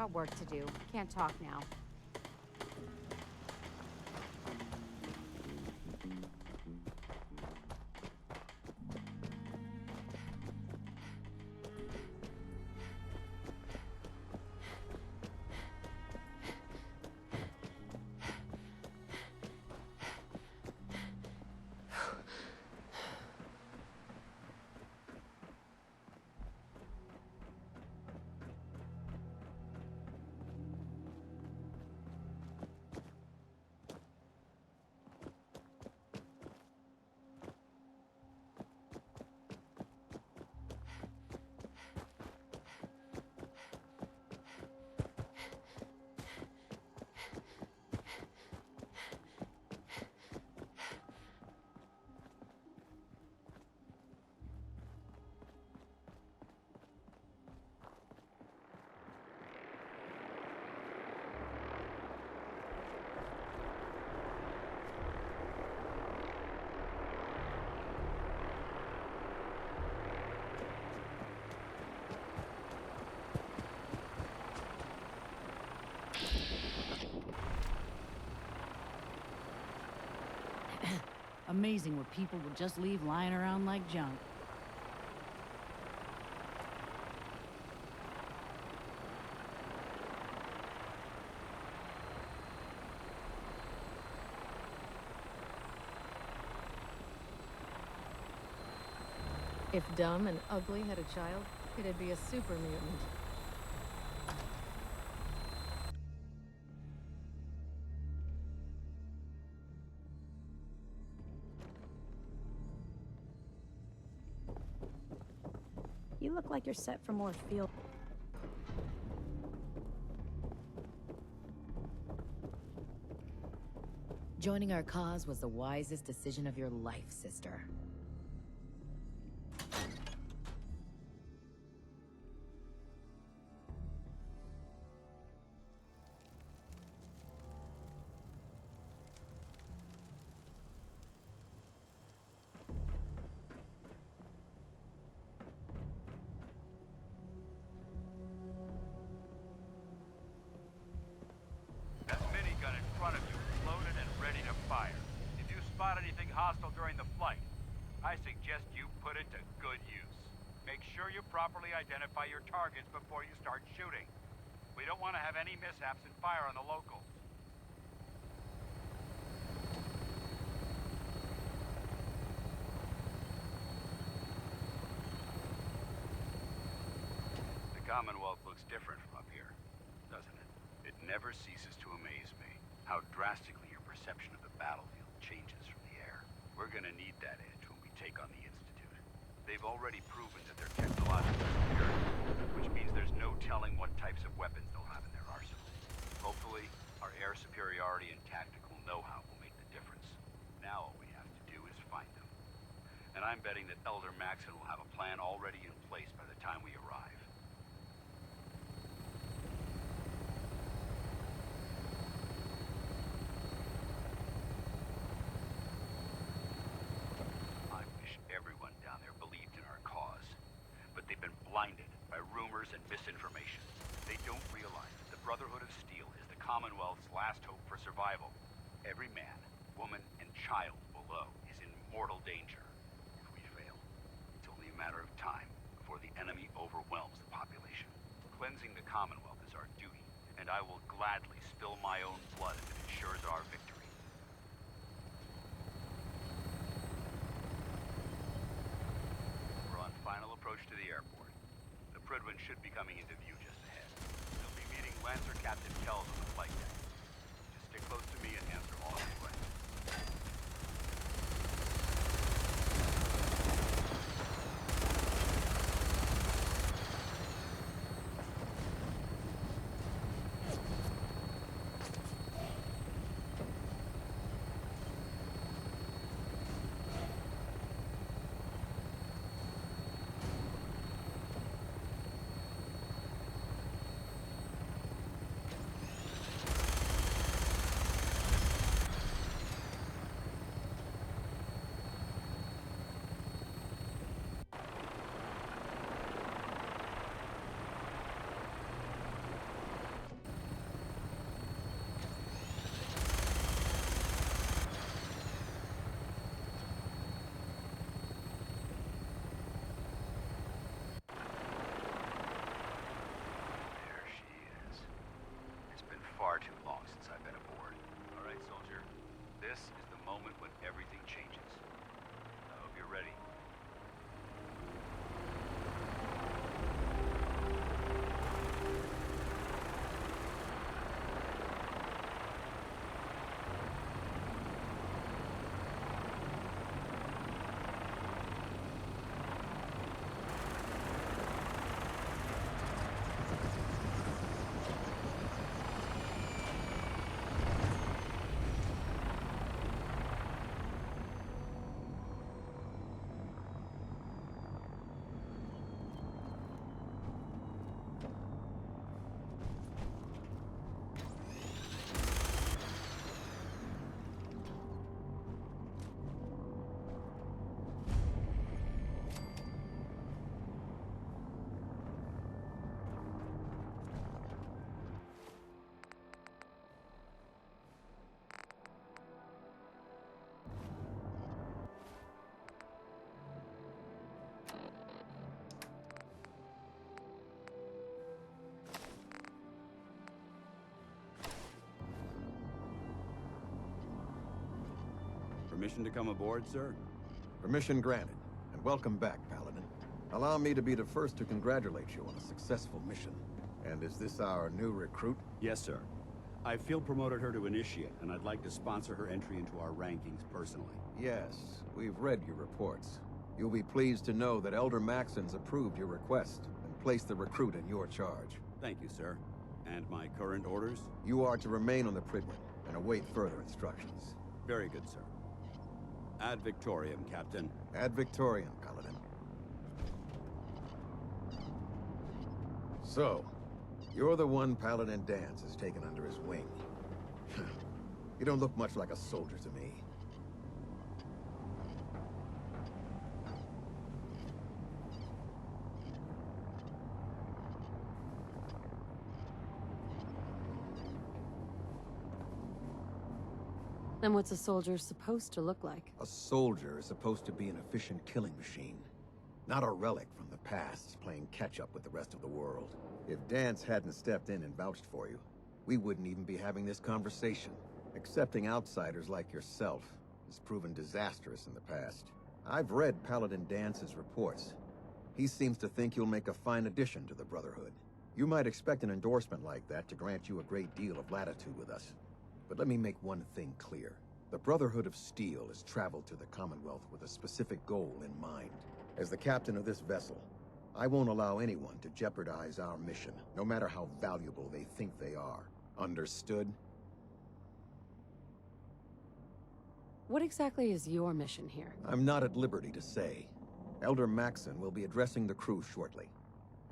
Got work to do. Can't talk now. Amazing what people would just leave lying around like junk. If dumb and ugly had a child, it'd be a super mutant. You look like you're set for more field. Joining our cause was the wisest decision of your life, sister. Hostile during the flight. I suggest you put it to good use. Make sure you properly identify your targets before you start shooting. We don't want to have any mishaps and fire on the locals. The Commonwealth looks different from up here, doesn't it? It never ceases to amaze me how drastically your perception of the battlefield changes from the air. We're gonna need that edge when we take on the Institute. They've already proven that they're technologically superior, which means there's no telling what types of weapons they'll have in their arsenal. Hopefully, our air superiority and tactical know-how will make the difference. Now all we have to do is find them. And I'm betting that Elder Maxon will have a plan already in place by the time we arrive. They've been blinded by rumors and misinformation. They don't realize that the Brotherhood of Steel is the Commonwealth's last hope for survival. Every man, woman, and child below is in mortal danger. If we fail, it's only a matter of time before the enemy overwhelms the population. Cleansing the Commonwealth is our duty, and I will gladly spill my own blood if it ensures our victory. Final approach to the airport. The Prydwen should be coming into view just ahead. They'll be meeting Lancer Captain Kells on the flight deck. Just stick close to me and answer all of your questions. far too long since I've been aboard. All right, soldier. This is the moment when everything changes. I hope you're ready. Permission to come aboard, sir? Permission granted, and welcome back, Paladin. Allow me to be the first to congratulate you on a successful mission. And is this our new recruit? Yes, sir. I field promoted her to initiate, and I'd like to sponsor her entry into our rankings personally. Yes, we've read your reports. You'll be pleased to know that Elder Maxon's approved your request and placed the recruit in your charge. Thank you, sir. And my current orders? You are to remain on the Prydwen and await further instructions. Very good, sir. Ad Victoriam, Captain. Ad Victoriam, Paladin. So, you're the one Paladin Danse has taken under his wing. You don't look much like a soldier to me. Then what's a soldier supposed to look like? A soldier is supposed to be an efficient killing machine. Not a relic from the past, playing catch-up with the rest of the world. If Danse hadn't stepped in and vouched for you, we wouldn't even be having this conversation. Accepting outsiders like yourself has proven disastrous in the past. I've read Paladin Dance's reports. He seems to think you'll make a fine addition to the Brotherhood. You might expect an endorsement like that to grant you a great deal of latitude with us. But let me make one thing clear. The Brotherhood of Steel has traveled to the Commonwealth with a specific goal in mind. As the captain of this vessel, I won't allow anyone to jeopardize our mission, no matter how valuable they think they are. Understood? What exactly is your mission here? I'm not at liberty to say. Elder Maxon will be addressing the crew shortly,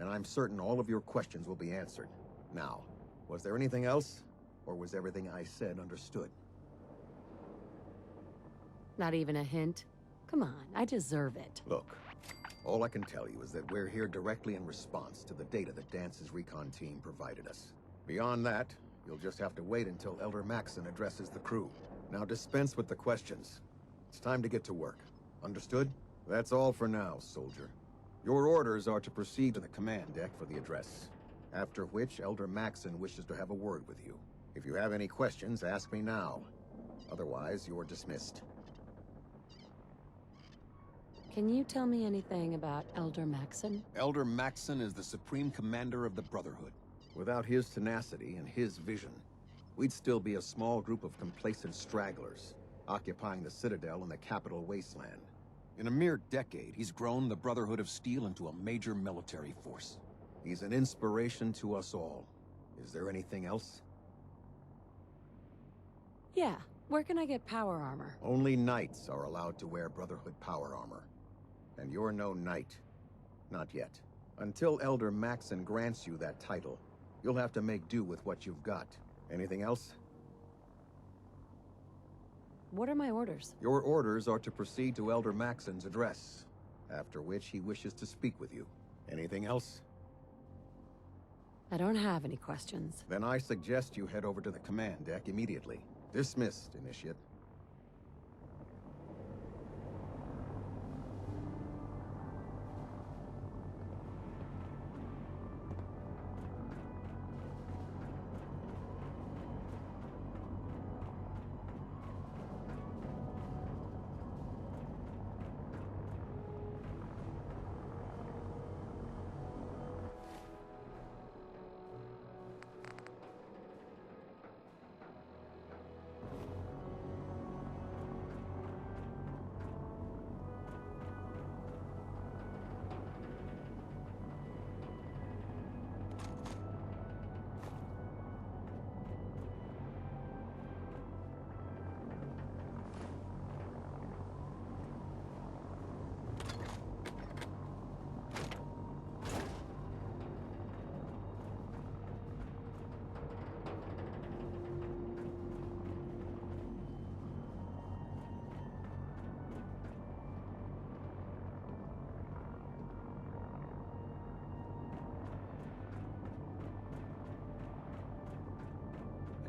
and I'm certain all of your questions will be answered. Now, was there anything else? Or was everything I said understood? Not even a hint? Come on, I deserve it. Look, all I can tell you is that we're here directly in response to the data that Dance's recon team provided us. Beyond that, you'll just have to wait until Elder Maxon addresses the crew. Now dispense with the questions. It's time to get to work. Understood? That's all for now, soldier. Your orders are to proceed to the command deck for the address, after which Elder Maxon wishes to have a word with you. If you have any questions, ask me now. Otherwise, you're dismissed. Can you tell me anything about Elder Maxon? Elder Maxon is the supreme commander of the Brotherhood. Without his tenacity and his vision, we'd still be a small group of complacent stragglers, occupying the Citadel in the capital wasteland. In a mere decade, he's grown the Brotherhood of Steel into a major military force. He's an inspiration to us all. Is there anything else? Yeah, where can I get power armor? Only knights are allowed to wear Brotherhood power armor. And you're no knight. Not yet. Until Elder Maxon grants you that title, you'll have to make do with what you've got. Anything else? What are my orders? Your orders are to proceed to Elder Maxon's address, after which he wishes to speak with you. Anything else? I don't have any questions. Then I suggest you head over to the command deck immediately. Dismissed, Initiate.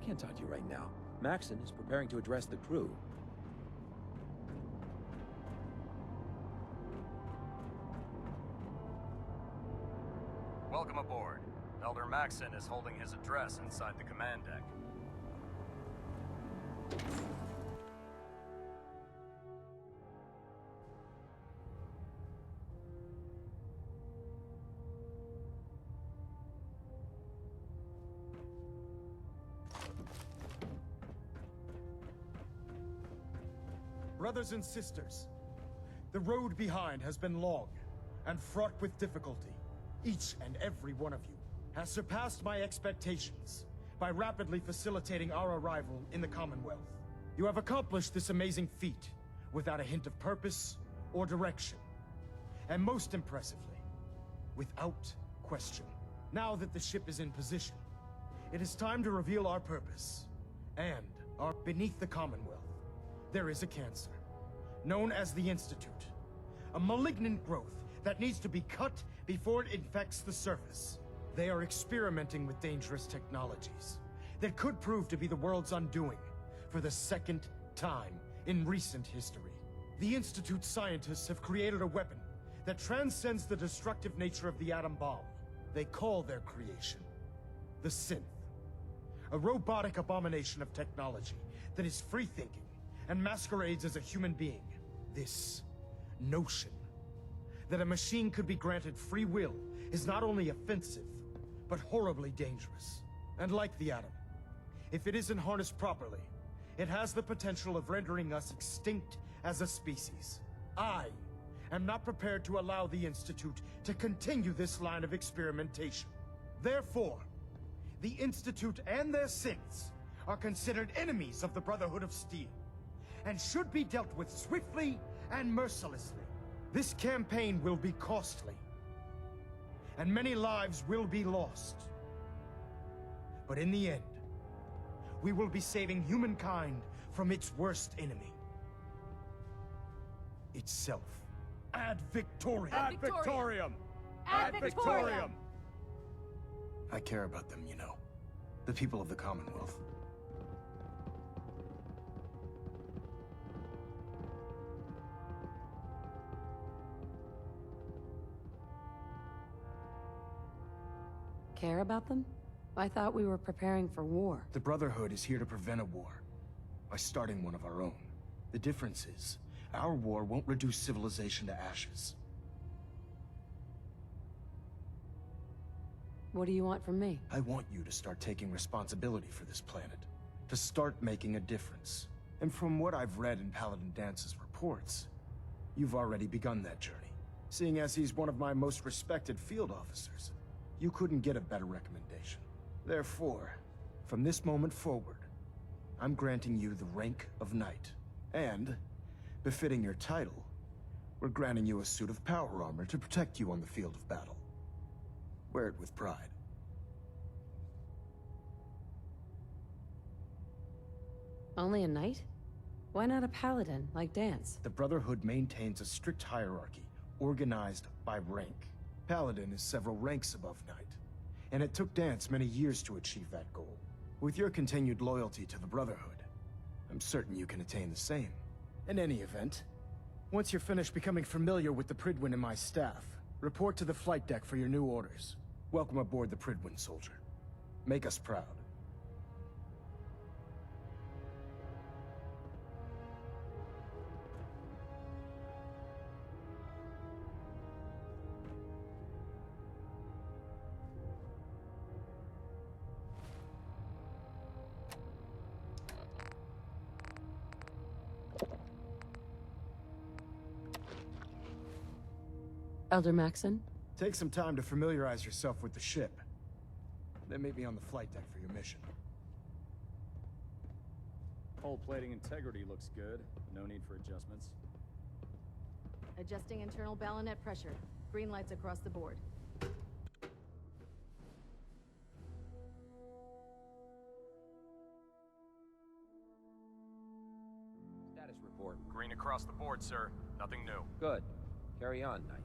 can't talk to you right now. Maxon is preparing to address the crew. Welcome aboard. Elder Maxon is holding his address inside the command deck. Brothers and sisters, the road behind has been long and fraught with difficulty. Each and every one of you has surpassed my expectations by rapidly facilitating our arrival in the Commonwealth. You have accomplished this amazing feat without a hint of purpose or direction. And most impressively, without question. Now that the ship is in position, it is time to reveal our purpose. And beneath the Commonwealth, there is a cancer, known as the Institute. A malignant growth that needs to be cut before it infects the surface. They are experimenting with dangerous technologies that could prove to be the world's undoing for the second time in recent history. The Institute scientists have created a weapon that transcends the destructive nature of the atom bomb. They call their creation the Synth, a robotic abomination of technology that is free-thinking and masquerades as a human being. This notion that a machine could be granted free will is not only offensive, but horribly dangerous. And like the atom, if it isn't harnessed properly, it has the potential of rendering us extinct as a species. I am not prepared to allow the Institute to continue this line of experimentation. Therefore, the Institute and their synths are considered enemies of the Brotherhood of Steel, and should be dealt with swiftly and mercilessly. This campaign will be costly, and many lives will be lost. But in the end, we will be saving humankind from its worst enemy. Itself. Ad Victoriam! Ad Victoriam! Ad Ad Victoriam! I care about them, you know. The people of the Commonwealth. Care about them? I thought we were preparing for war. The Brotherhood is here to prevent a war by starting one of our own. The difference is, our war won't reduce civilization to ashes. What do you want from me? I want you to start taking responsibility for this planet. To start making a difference. And from what I've read in Paladin Dance's reports, you've already begun that journey. Seeing as he's one of my most respected field officers, you couldn't get a better recommendation. Therefore, from this moment forward, I'm granting you the rank of Knight. And, befitting your title, we're granting you a suit of power armor to protect you on the field of battle. Wear it with pride. Only a knight? Why not a paladin, like Dance? The Brotherhood maintains a strict hierarchy, organized by rank. Paladin is several ranks above Knight, and it took Dance many years to achieve that goal. With your continued loyalty to the Brotherhood, I'm certain you can attain the same. In any event, once you're finished becoming familiar with the Prydwen and my staff, report to the flight deck for your new orders. Welcome aboard the Prydwen, soldier. Make us proud. Elder Maxon? Take some time to familiarize yourself with the ship. Then meet me on the flight deck for your mission. Hull plating integrity looks good. No need for adjustments. Adjusting internal ballonet pressure. Green lights across the board. Status report. Green across the board, sir. Nothing new. Good. Carry on, Knight.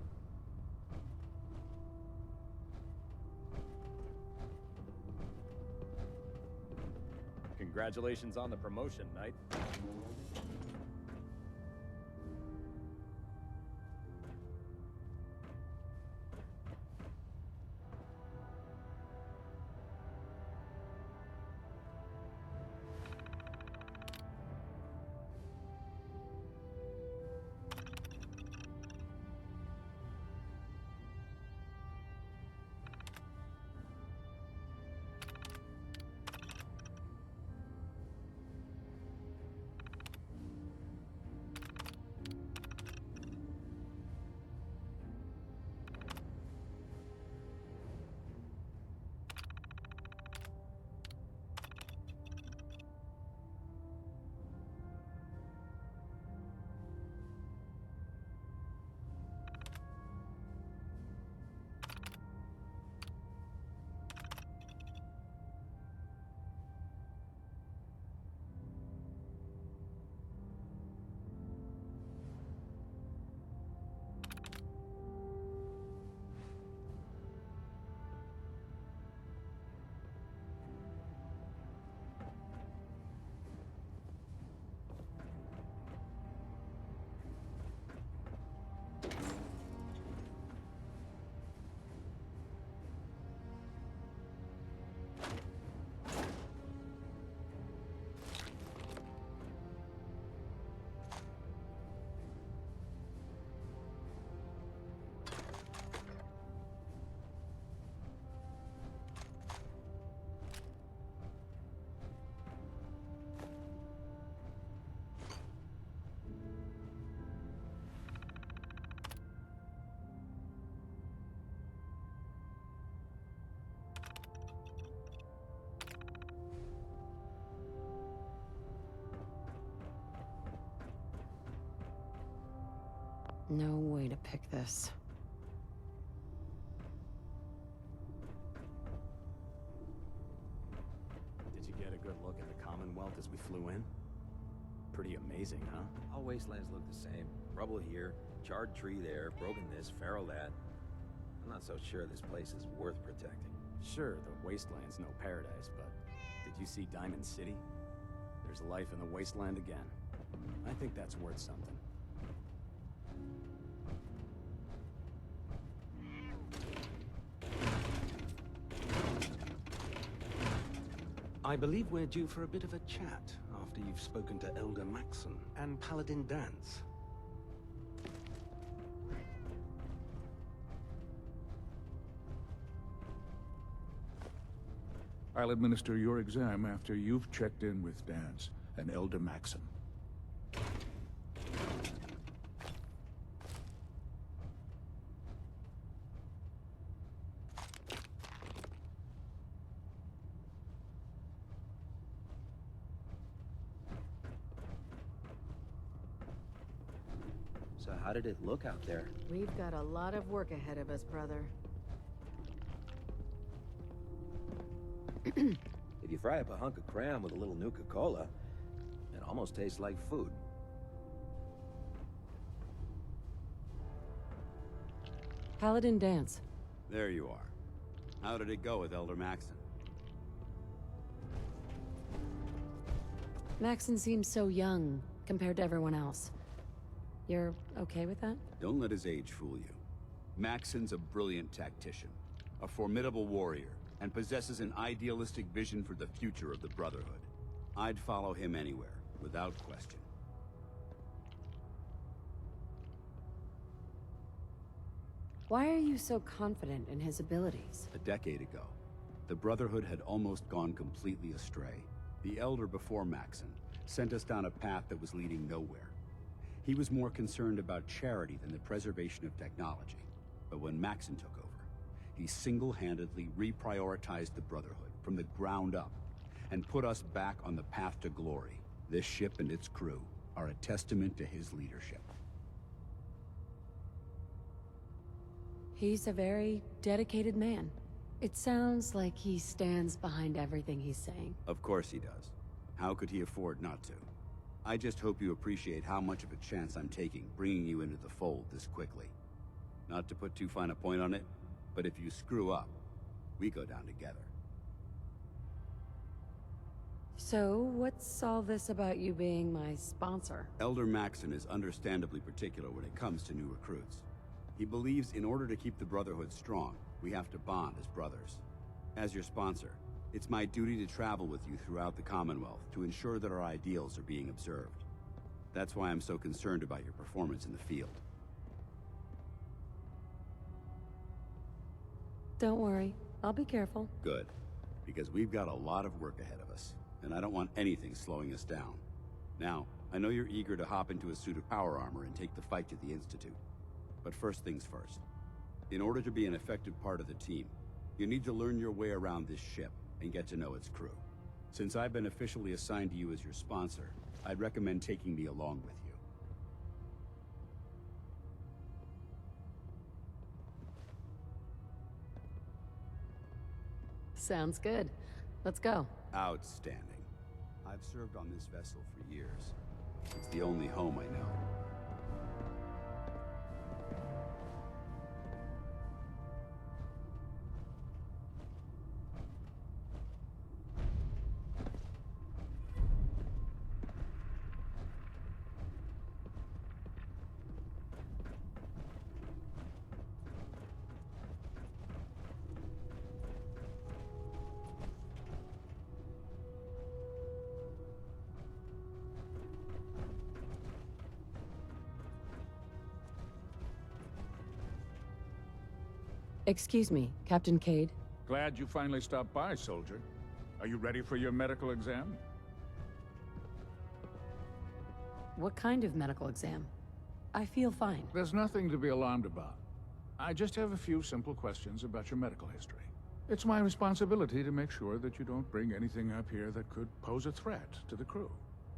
Congratulations on the promotion, Knight. No way to pick this. Did you get a good look at the Commonwealth as we flew in? Pretty amazing, huh? All wastelands look the same. Rubble here, charred tree there, broken this, feral that. I'm not so sure this place is worth protecting. Sure, the wasteland's no paradise, but did you see Diamond City? There's life in the wasteland again. I think that's worth something. I believe we're due for a bit of a chat after you've spoken to Elder Maxon and Paladin Dance. I'll administer your exam after you've checked in with Dance and Elder Maxon. So how did it look out there? We've got a lot of work ahead of us, brother. If you fry up a hunk of cram with a little Nuka-Cola, it almost tastes like food. Paladin Dance. There you are. How did it go with Elder Maxon? Maxon seems so young compared to everyone else. You're okay with that? Don't let his age fool you. Maxon's a brilliant tactician, a formidable warrior, and possesses an idealistic vision for the future of the Brotherhood. I'd follow him anywhere, without question. Why are you so confident in his abilities? A decade ago, the Brotherhood had almost gone completely astray. The Elder before Maxon sent us down a path that was leading nowhere. He was more concerned about charity than the preservation of technology. But when Maxon took over, he single-handedly reprioritized the Brotherhood from the ground up and put us back on the path to glory. This ship and its crew are a testament to his leadership. He's a very dedicated man. It sounds like he stands behind everything he's saying. Of course he does. How could he afford not to? I just hope you appreciate how much of a chance I'm taking bringing you into the fold this quickly. Not to put too fine a point on it, but if you screw up, we go down together. So, what's all this about you being my sponsor? Elder Maxon is understandably particular when it comes to new recruits. He believes in order to keep the Brotherhood strong, we have to bond as brothers. As your sponsor, it's my duty to travel with you throughout the Commonwealth to ensure that our ideals are being observed. That's why I'm so concerned about your performance in the field. Don't worry, I'll be careful. Good, because we've got a lot of work ahead of us, and I don't want anything slowing us down. Now, I know you're eager to hop into a suit of power armor and take the fight to the Institute. But first things first. In order to be an effective part of the team, you need to learn your way around this ship and get to know its crew. Since I've been officially assigned to you as your sponsor, I'd recommend taking me along with you. Sounds good. Let's go. Outstanding. I've served on this vessel for years. It's the only home I know. Excuse me, Captain Cade. Glad you finally stopped by, soldier. Are you ready for your medical exam? What kind of medical exam? I feel fine. There's nothing to be alarmed about. I just have a few simple questions about your medical history. It's my responsibility to make sure that you don't bring anything up here that could pose a threat to the crew.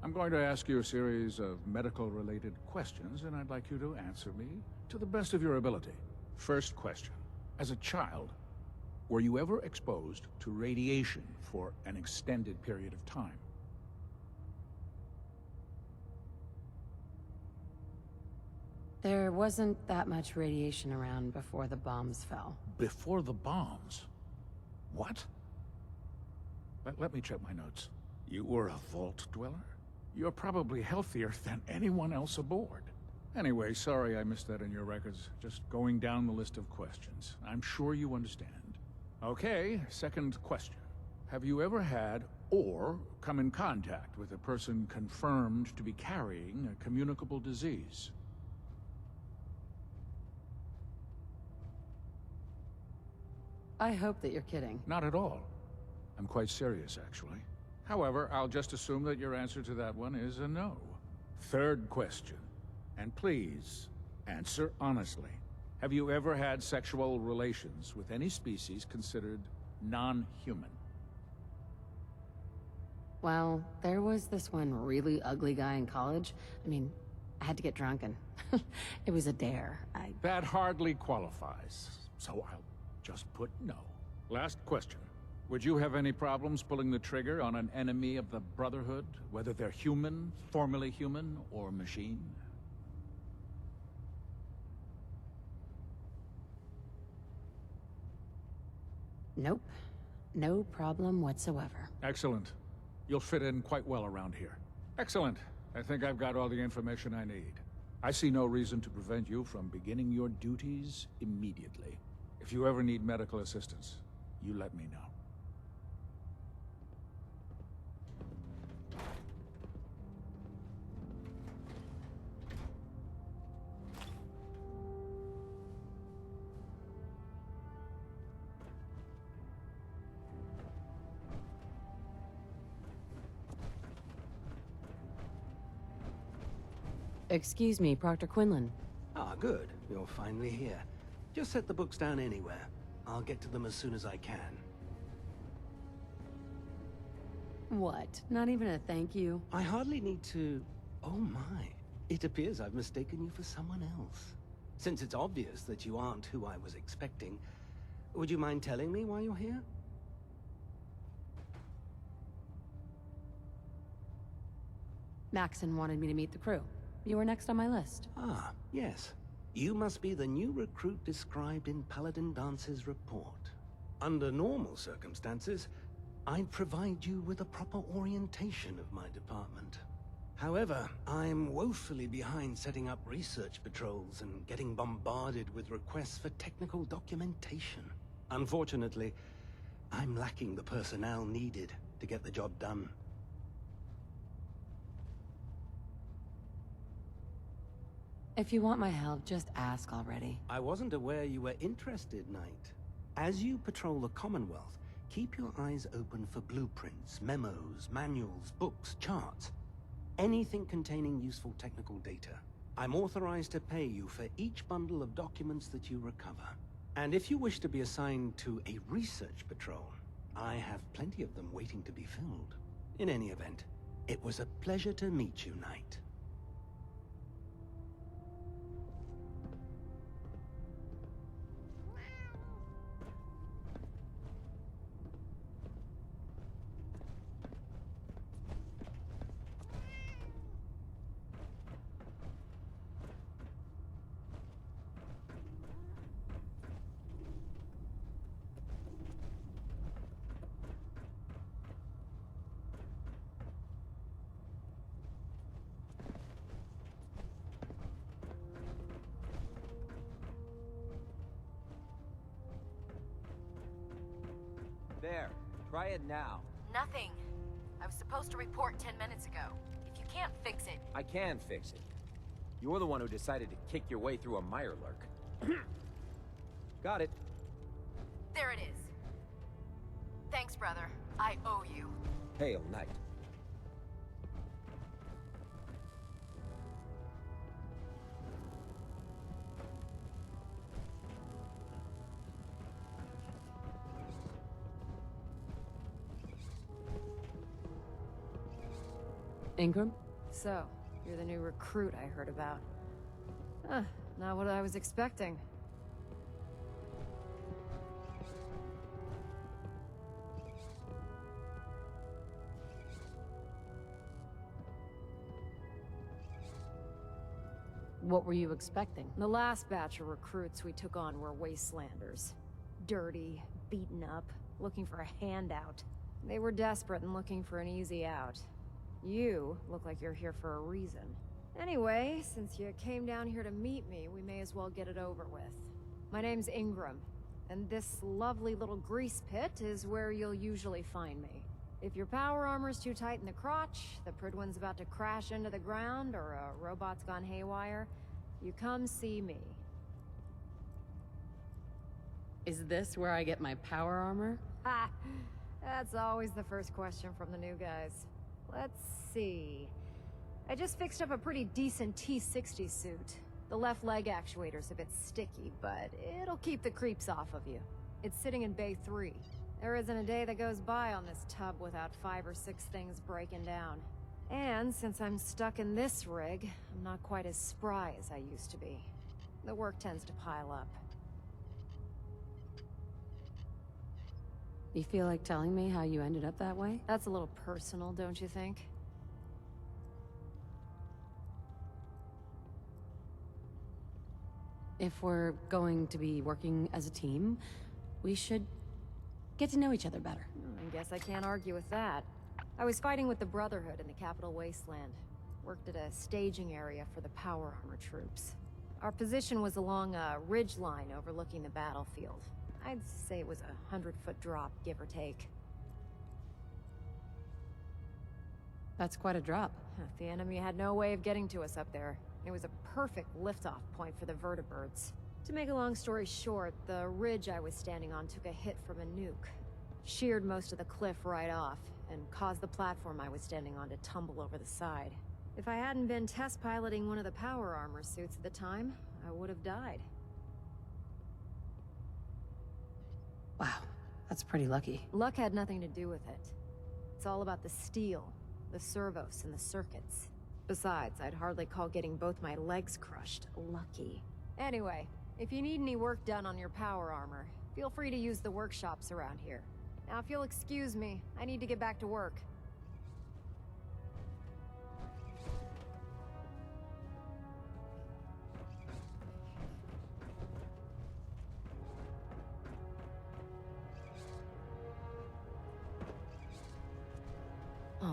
I'm going to ask you a series of medical-related questions, and I'd like you to answer me to the best of your ability. First question. As a child, were you ever exposed to radiation for an extended period of time? There wasn't that much radiation around before the bombs fell. Before the bombs? What? Let me check my notes. You were a vault dweller? You're probably healthier than anyone else aboard. Anyway, sorry I missed that in your records. Just going down the list of questions. I'm sure you understand. Okay, second question. Have you ever had or come in contact with a person confirmed to be carrying a communicable disease? I hope that you're kidding. Not at all. I'm quite serious, actually. However, I'll just assume that your answer to that one is a no. Third question. And please, answer honestly. Have you ever had sexual relations with any species considered non-human? Well, there was this one really ugly guy in college. I mean, I had to get drunk and it was a dare. That hardly qualifies, so I'll just put no. Last question. Would you have any problems pulling the trigger on an enemy of the Brotherhood, whether they're human, formerly human, or machine? Nope. No problem whatsoever. Excellent. You'll fit in quite well around here. Excellent. I think I've got all the information I need. I see no reason to prevent you from beginning your duties immediately. If you ever need medical assistance, you let me know. Excuse me, Proctor Quinlan. Ah, good. You're finally here. Just set the books down anywhere. I'll get to them as soon as I can. What? Not even a thank you? I hardly need to... Oh my. It appears I've mistaken you for someone else. Since it's obvious that you aren't who I was expecting, would you mind telling me why you're here? Maxon wanted me to meet the crew. You were next on my list. Ah, yes. You must be the new recruit described in Paladin Dance's report. Under normal circumstances, I'd provide you with a proper orientation of my department. However, I'm woefully behind setting up research patrols and getting bombarded with requests for technical documentation. Unfortunately, I'm lacking the personnel needed to get the job done. If you want my help, just ask already. I wasn't aware you were interested, Knight. As you patrol the Commonwealth, keep your eyes open for blueprints, memos, manuals, books, charts. Anything containing useful technical data. I'm authorized to pay you for each bundle of documents that you recover. And if you wish to be assigned to a research patrol, I have plenty of them waiting to be filled. In any event, it was a pleasure to meet you, Knight. There. Try it now. Nothing. I was supposed to report 10 minutes ago. If you can't fix it... I can fix it. You're the one who decided to kick your way through a Mirelurk. Got it. There it is. Thanks, brother. I owe you. Hail, Knight. Ingram? So, you're the new recruit I heard about. Huh, not what I was expecting. What were you expecting? The last batch of recruits we took on were wastelanders. Dirty, beaten up, looking for a handout. They were desperate and looking for an easy out. You look like you're here for a reason. Anyway, since you came down here to meet me, we may as well get it over with. My name's Ingram, and this lovely little grease pit is where you'll usually find me. If your power armor's too tight in the crotch, the Prydwen's about to crash into the ground, or a robot's gone haywire, you come see me. Is this where I get my power armor? Ha! That's always the first question from the new guys. Let's see. I just fixed up a pretty decent T-60 suit. The left leg actuator's a bit sticky, but it'll keep the creeps off of you. It's sitting in Bay 3. There isn't a day that goes by on this tub without 5 or 6 things breaking down. And since I'm stuck in this rig, I'm not quite as spry as I used to be. The work tends to pile up. You feel like telling me how you ended up that way? That's a little personal, don't you think? If we're going to be working as a team, we should get to know each other better. I guess I can't argue with that. I was fighting with the Brotherhood in the Capital Wasteland. Worked at a staging area for the power armor troops. Our position was along a ridge line overlooking the battlefield. I'd say it was a 100-foot drop, give or take. That's quite a drop. The enemy had no way of getting to us up there. It was a perfect liftoff point for the Vertibirds. To make a long story short, the ridge I was standing on took a hit from a nuke. Sheared most of the cliff right off, and caused the platform I was standing on to tumble over the side. If I hadn't been test piloting one of the power armor suits at the time, I would have died. Wow, that's pretty lucky. Luck had nothing to do with it. It's all about the steel, the servos, and the circuits. Besides, I'd hardly call getting both my legs crushed lucky. Anyway, if you need any work done on your power armor, feel free to use the workshops around here. Now, if you'll excuse me, I need to get back to work.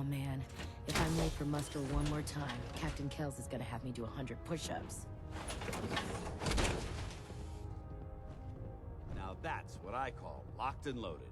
Oh man, if I'm late for muster one more time, Captain Kells is gonna have me do 100 push-ups. Now that's what I call locked and loaded.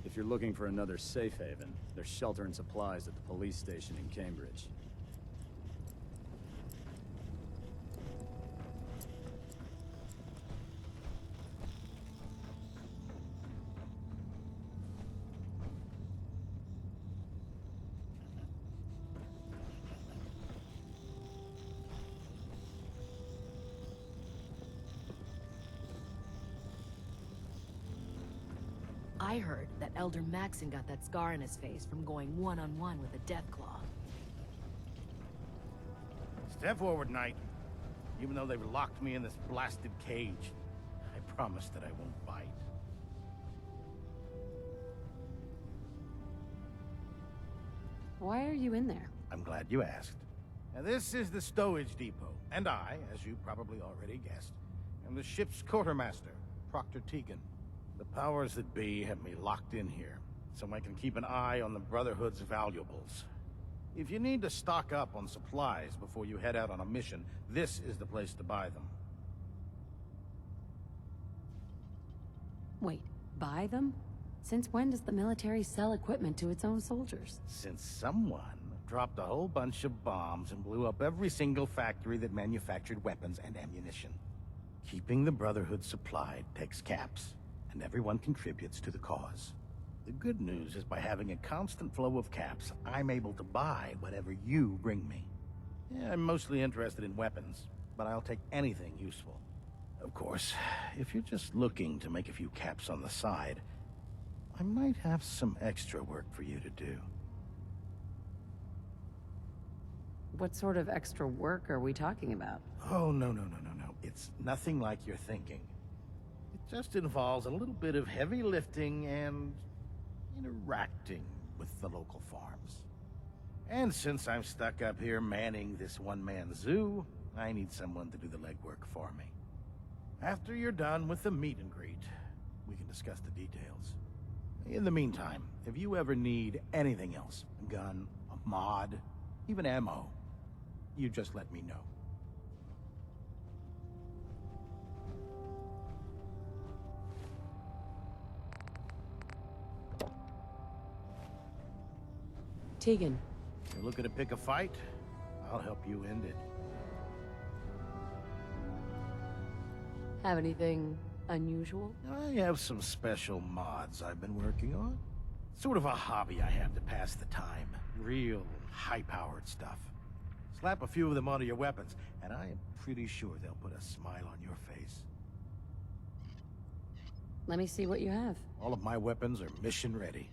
If you're looking for another safe haven, there's shelter and supplies at the police station in Cambridge. I heard that Elder Maxon got that scar on his face from going one-on-one with a Deathclaw. Step forward, Knight. Even though they've locked me in this blasted cage, I promise that I won't bite. Why are you in there? I'm glad you asked. Now, this is the stowage depot, and I, as you probably already guessed, am the ship's quartermaster, Proctor Tegan. The powers that be have me locked in here, so I can keep an eye on the Brotherhood's valuables. If you need to stock up on supplies before you head out on a mission, this is the place to buy them. Wait, buy them? Since when does the military sell equipment to its own soldiers? Since someone dropped a whole bunch of bombs and blew up every single factory that manufactured weapons and ammunition. Keeping the Brotherhood supplied takes caps, and everyone contributes to the cause. The good news is by having a constant flow of caps, I'm able to buy whatever you bring me. Yeah, I'm mostly interested in weapons, but I'll take anything useful. Of course, if you're just looking to make a few caps on the side, I might have some extra work for you to do. What sort of extra work are we talking about? Oh, no. It's nothing like you're thinking. It just involves a little bit of heavy lifting and interacting with the local farms. And since I'm stuck up here manning this one-man zoo, I need someone to do the legwork for me. After you're done with the meet and greet, we can discuss the details. In the meantime, if you ever need anything else, a gun, a mod, even ammo, you just let me know. Tegan. You're looking to pick a fight? I'll help you end it. Have anything unusual? I have some special mods I've been working on. Sort of a hobby I have to pass the time. Real high-powered stuff. Slap a few of them onto your weapons, and I am pretty sure they'll put a smile on your face. Let me see what you have. All of my weapons are mission ready.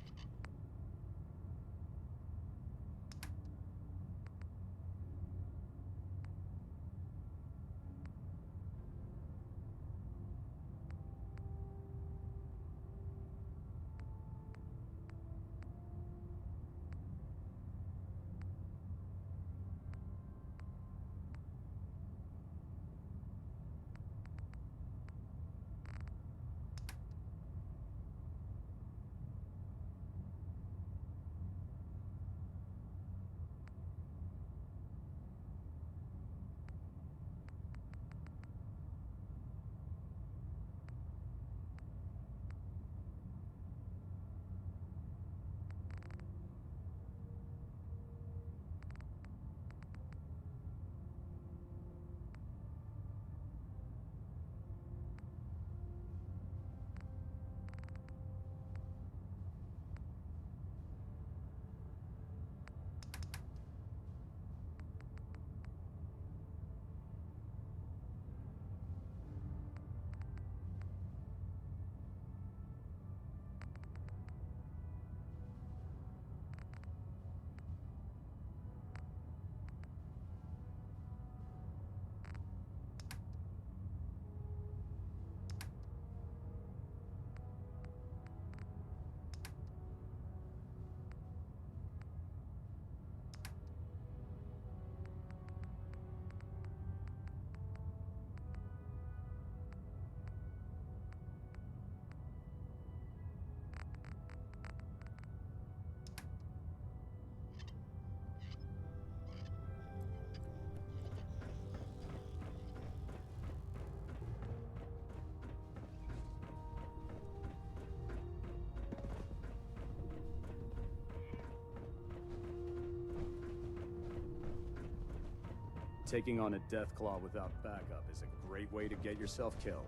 Taking on a Deathclaw without backup is a great way to get yourself killed.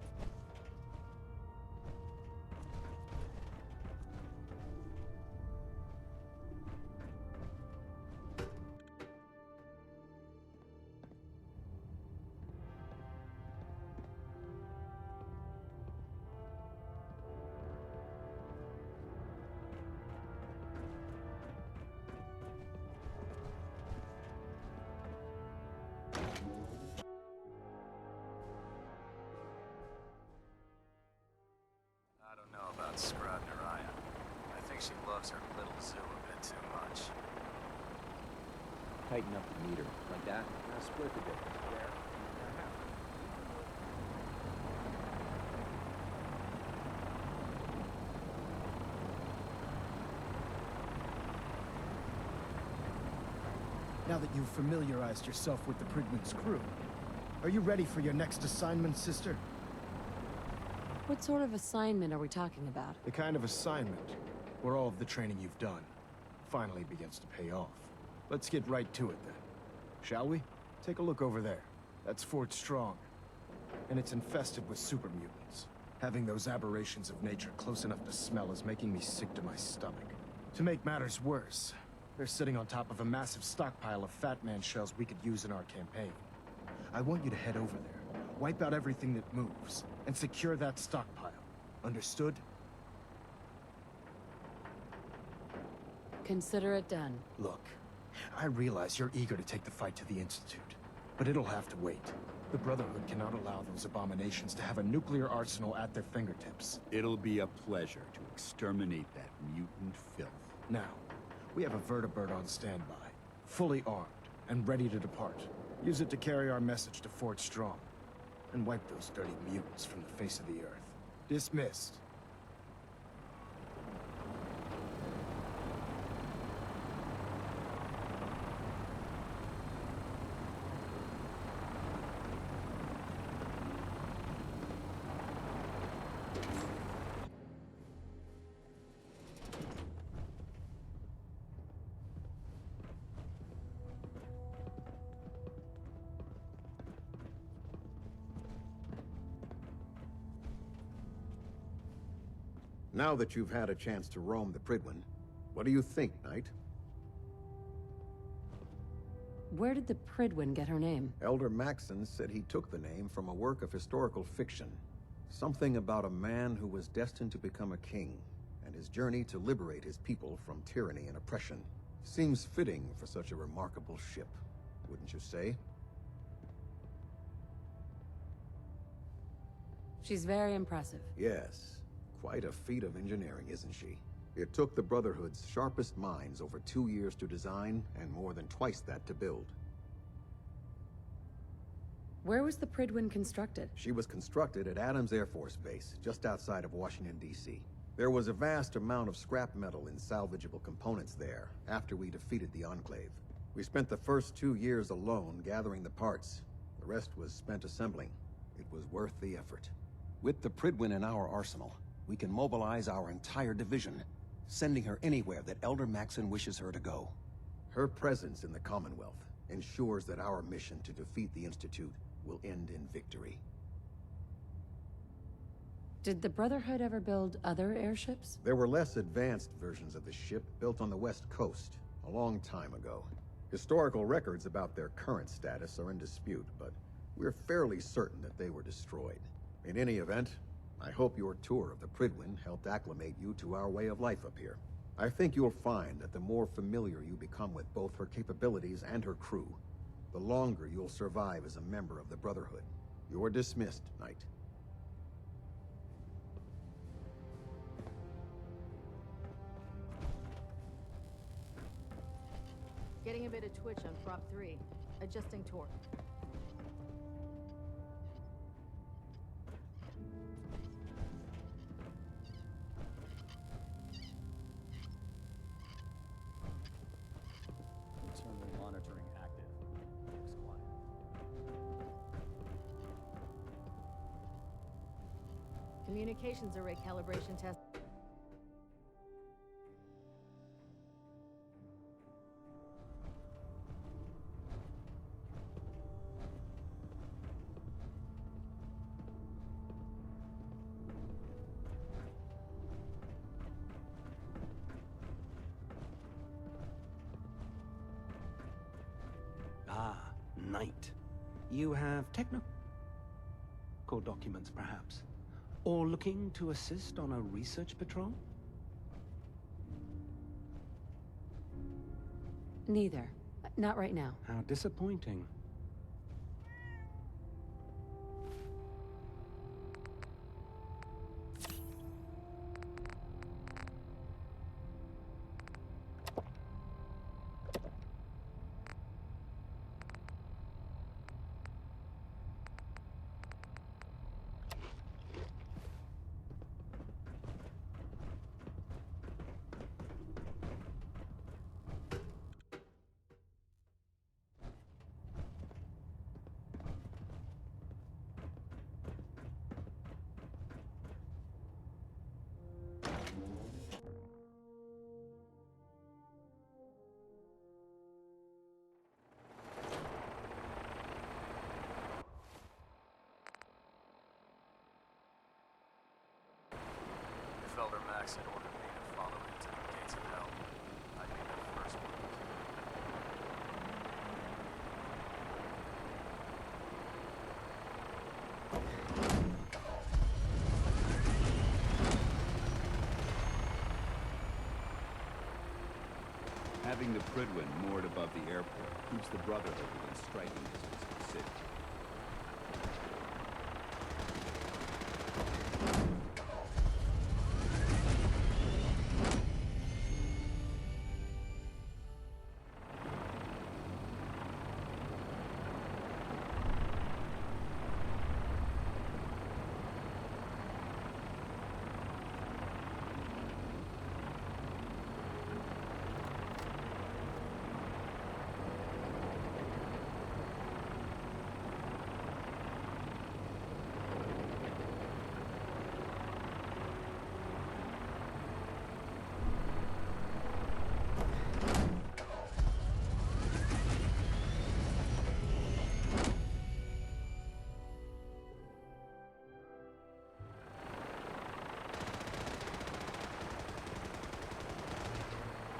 I don't know about Scrub Naraya. I think she loves her little zoo a bit too much. Tighten up the meter, like that. Now split the difference. There. Now half. Now that you've familiarized yourself with the Prydwen's crew, are you ready for your next assignment, sister? What sort of assignment are we talking about? The kind of assignment where all of the training you've done finally begins to pay off. Let's get right to it then. Shall we? Take a look over there. That's Fort Strong. And it's infested with super mutants. Having those aberrations of nature close enough to smell is making me sick to my stomach. To make matters worse, they're sitting on top of a massive stockpile of Fat Man shells we could use in our campaign. I want you to head over there, wipe out everything that moves, and secure that stockpile. Understood? Consider it done. Look, I realize you're eager to take the fight to the Institute, but it'll have to wait. The Brotherhood cannot allow those abominations to have a nuclear arsenal at their fingertips. It'll be a pleasure to exterminate that mutant filth. Now, we have a Vertibird on standby, fully armed and ready to depart. Use it to carry our message to Fort Strong, and wipe those dirty mutants from the face of the earth. Dismissed. Now that you've had a chance to roam the Prydwen, what do you think, Knight? Where did the Prydwen get her name? Elder Maxon said he took the name from a work of historical fiction. Something about a man who was destined to become a king, and his journey to liberate his people from tyranny and oppression. Seems fitting for such a remarkable ship, wouldn't you say? She's very impressive. Yes. Quite a feat of engineering, isn't she? It took the Brotherhood's sharpest minds over 2 years to design, and more than twice that to build. Where was the Prydwen constructed? She was constructed at Adams Air Force Base, just outside of Washington, D.C. There was a vast amount of scrap metal and salvageable components there, after we defeated the Enclave. We spent the first 2 years alone gathering the parts. The rest was spent assembling. It was worth the effort. With the Prydwen in our arsenal, we can mobilize our entire division, sending her anywhere that Elder Maxon wishes her to go. Her presence in the Commonwealth ensures that our mission to defeat the Institute will end in victory. Did the Brotherhood ever build other airships? There were less advanced versions of the ship built on the West Coast a long time ago. Historical records about their current status are in dispute, but we're fairly certain that they were destroyed. In any event, I hope your tour of the Prydwen helped acclimate you to our way of life up here. I think you'll find that the more familiar you become with both her capabilities and her crew, the longer you'll survive as a member of the Brotherhood. You're dismissed, Knight. Getting a bit of twitch on prop 3. Adjusting torque. Internal monitoring active. Looks quiet. Communications array calibration test. Knight. You have technical documents, perhaps? Or looking to assist on a research patrol? Neither. Not right now. How disappointing. If Elder Max had ordered me to follow him to the gates of hell, I'd be the first one. Having the Prydwen moored above the airport keeps the Brotherhood within striking distance of the city.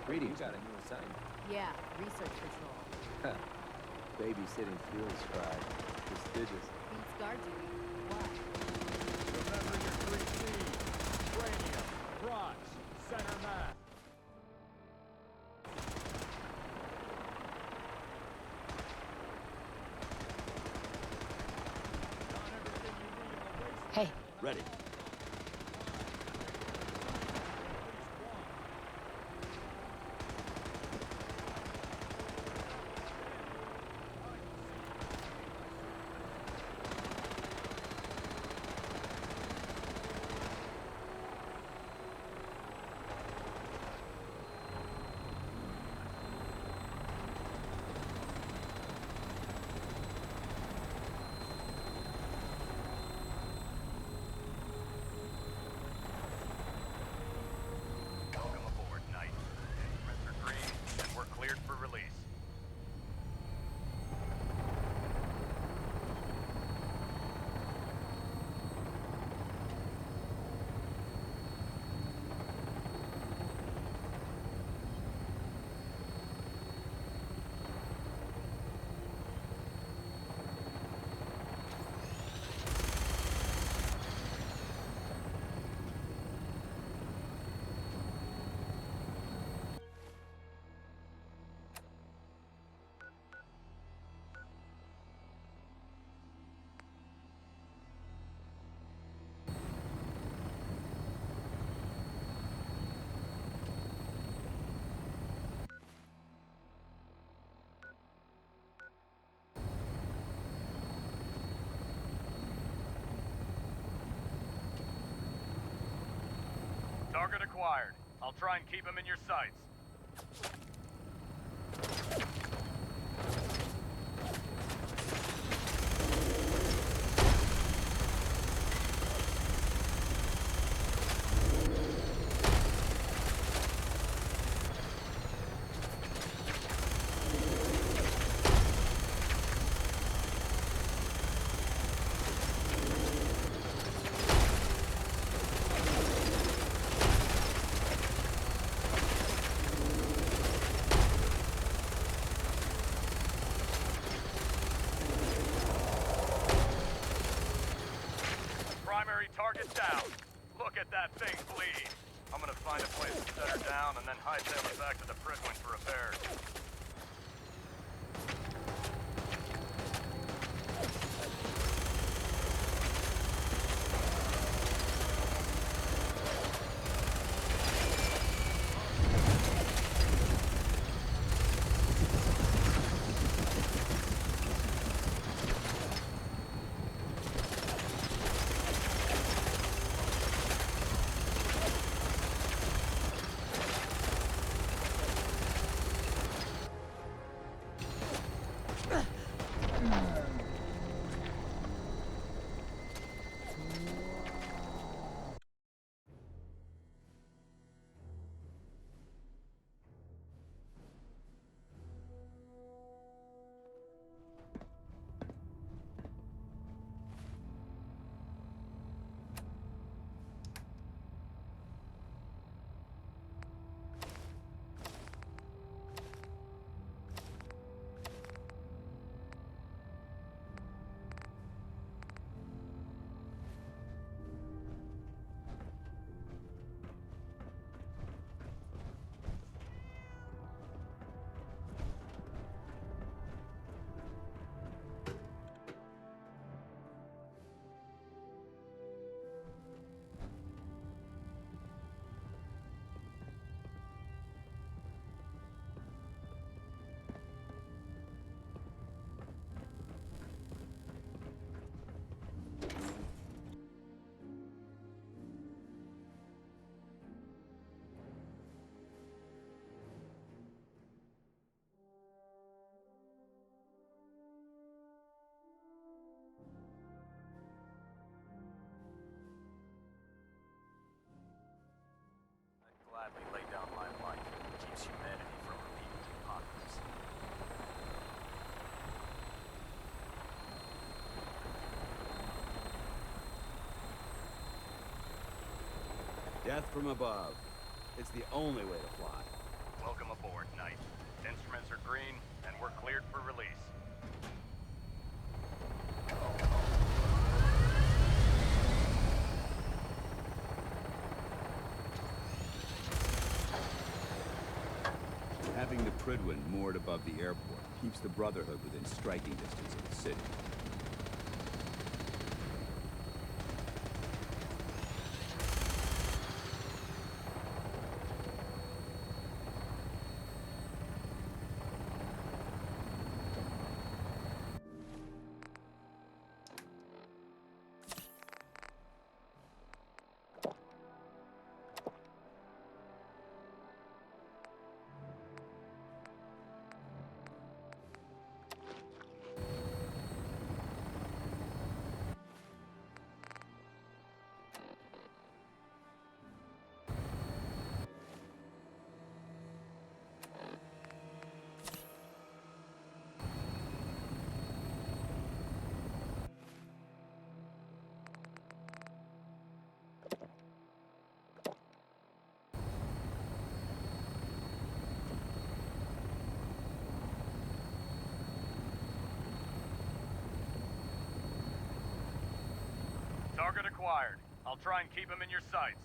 Greetings. You got a new assignment. Yeah, research patrol. Babysitting fuel scribe. Prestigious. Beats guard duty. Why? Remember your 3 C's. Cranium, crotch, center mass. Hey. Ready. Welcome aboard, Knight. Instruments are green, and we're cleared for release. Target acquired. I'll try and keep him in your sights. target down. Look at that thing bleed. I'm gonna find a place to set her down and then hightail it back to the Prydwen for repairs. Gladly lay down my life if it keeps humanity from repeating the apocalypse. Death from above. It's the only way to fly. Welcome aboard, Knight. Instruments are green, and we're cleared for release. Having the Prydwen moored above the airport keeps the Brotherhood within striking distance of the city. Target acquired. I'll try and keep him in your sights.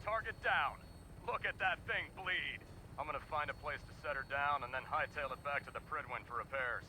Target down. Look at that thing bleed. I'm gonna find a place to set her down and then hightail it back to the Prydwen for repairs.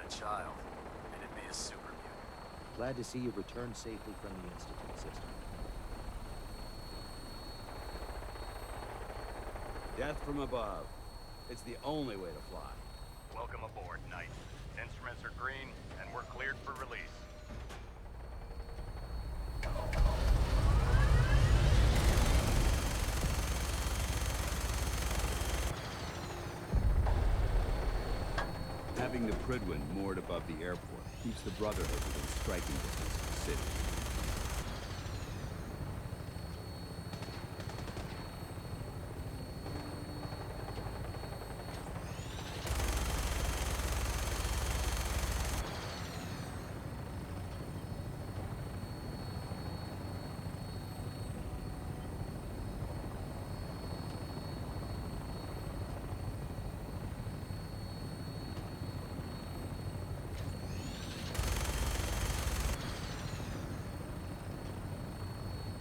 a child. Made me a super mutant. Glad to see you returned safely from the Institute, sister. Death from above. It's the only way to fly. Welcome aboard, Knight. Instruments are green, and we're cleared for release. Having the Prydwen moored above the airport keeps the Brotherhood within striking distance of the city.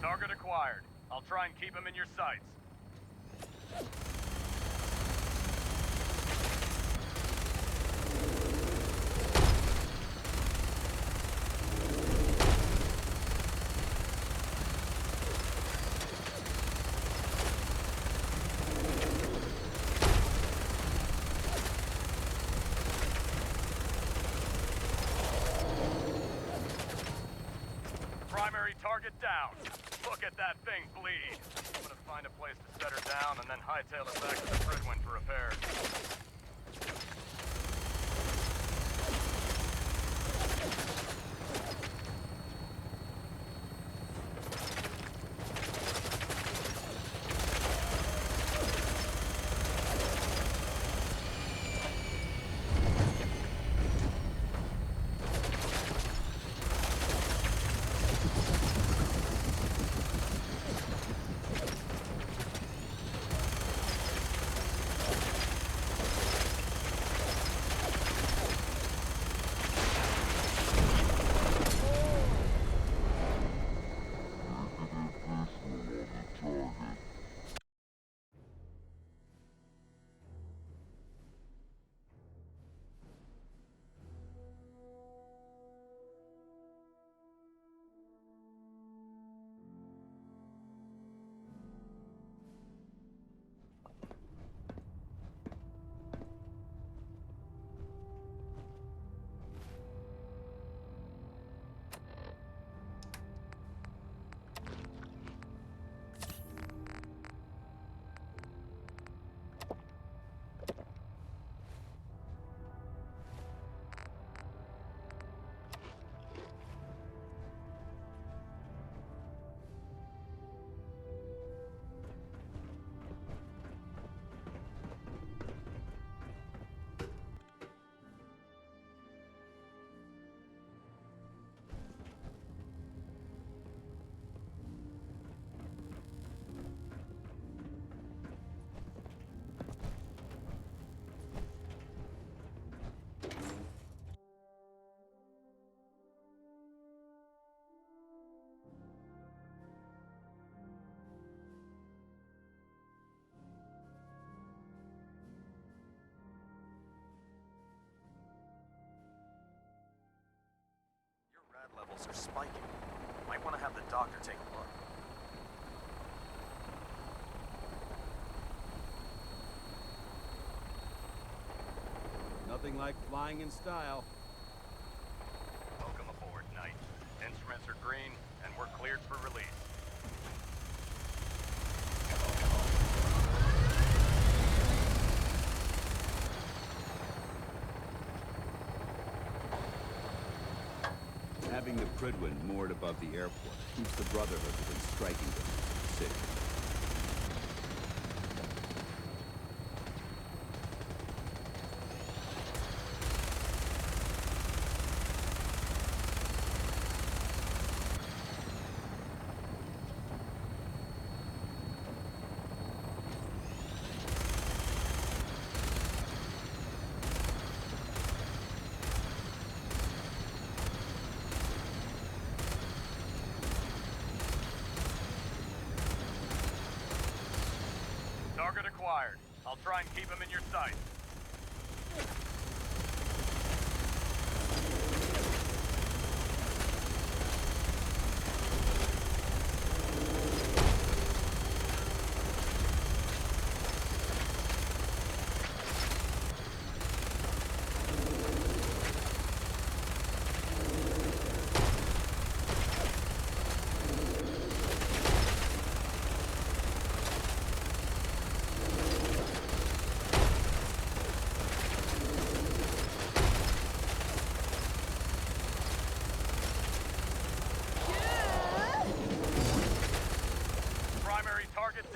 Target acquired. I'll try and keep him in your sights. Primary target down. Look at that thing bleed. I'm gonna find a place to set her down and then hightail it back to the Prydwen for repairs. Levels are spiking. Might want to have the doctor take a look. Nothing like flying in style. Welcome aboard, Knight. Instruments are green, and we're cleared for release. Having the Prydwen moored above the airport keeps the Brotherhood within striking distance of the city. Target acquired. I'll try and keep him in your sights.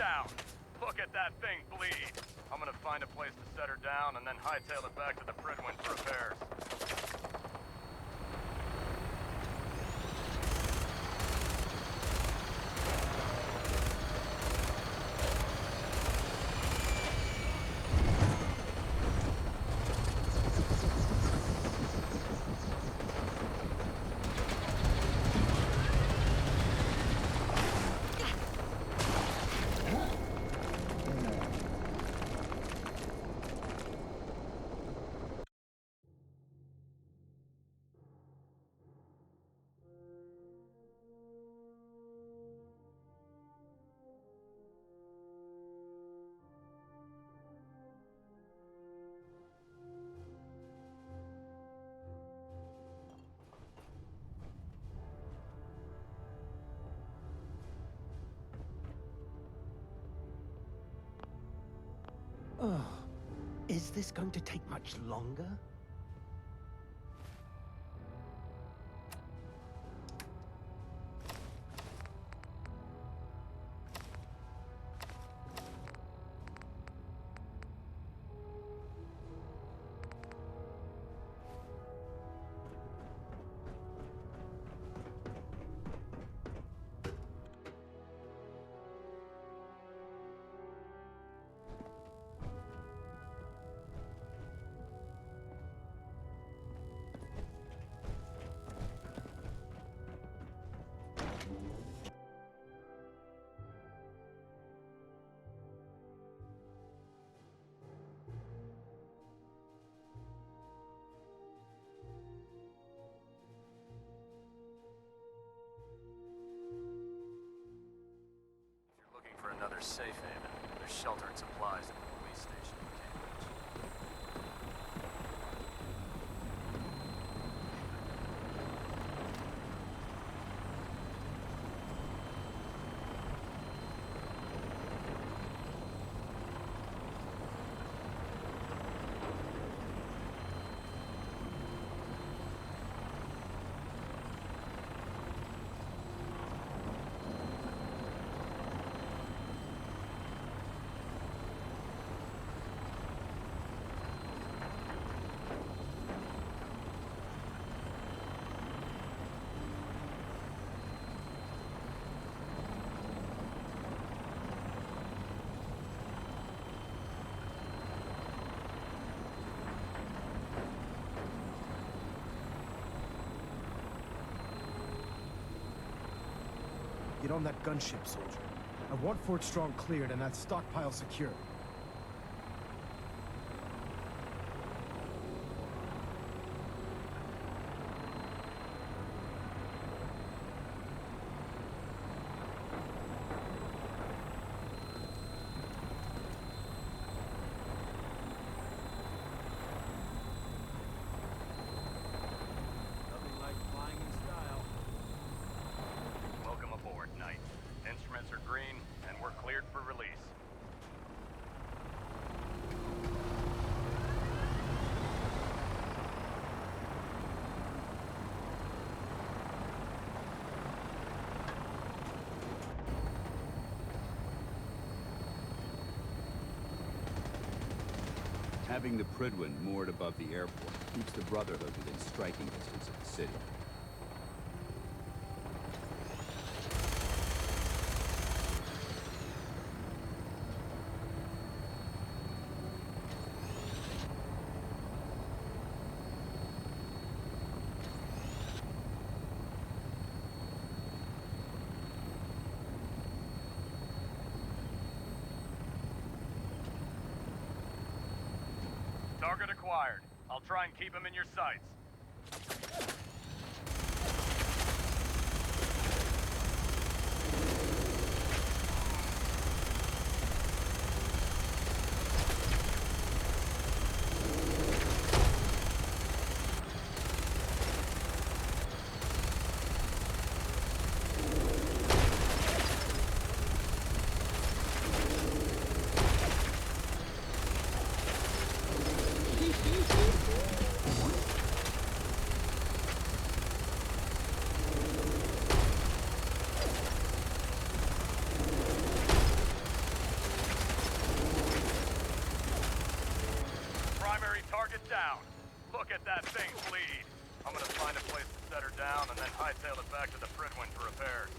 down. Look at that thing bleed. I'm gonna find a place to set her down and then hightail it back to the Prydwen for repairs. Oh, is this going to take much longer? For another safe haven, there's shelter and supplies at the police station in Cambridge. Get on that gunship, soldier. I want Fort Strong cleared and that stockpile secured. Nothing like flying in style. Welcome aboard, Knight. Instruments are green, and we're cleared for release. Having the Prydwen moored above the airport keeps the Brotherhood within striking distance of the city. Target acquired. I'll try and keep him in your sights. target down. Look at that thing bleed. I'm gonna find a place to set her down and then hightail it back to the Prydwen for repairs.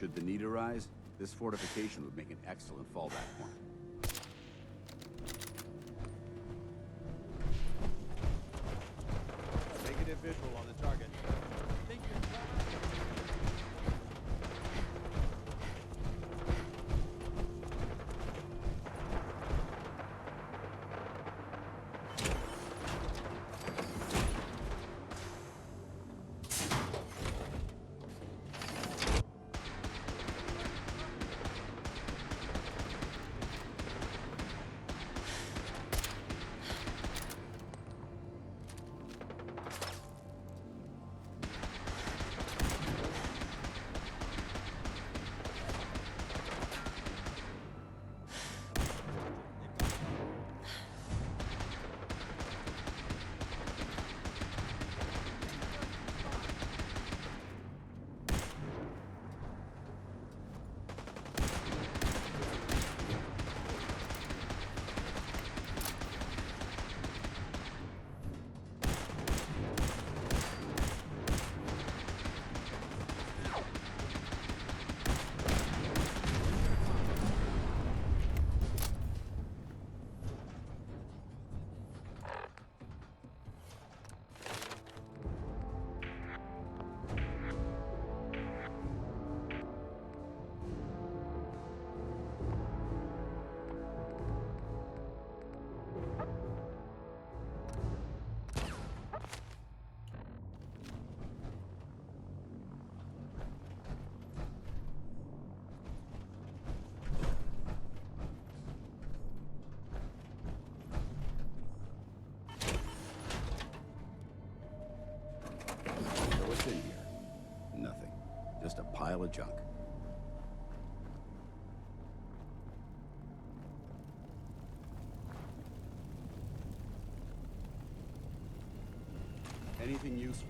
Should the need arise, this fortification would make an excellent fallback point. Negative visual on the target. What's in here? Nothing. Just a pile of junk. Anything useful?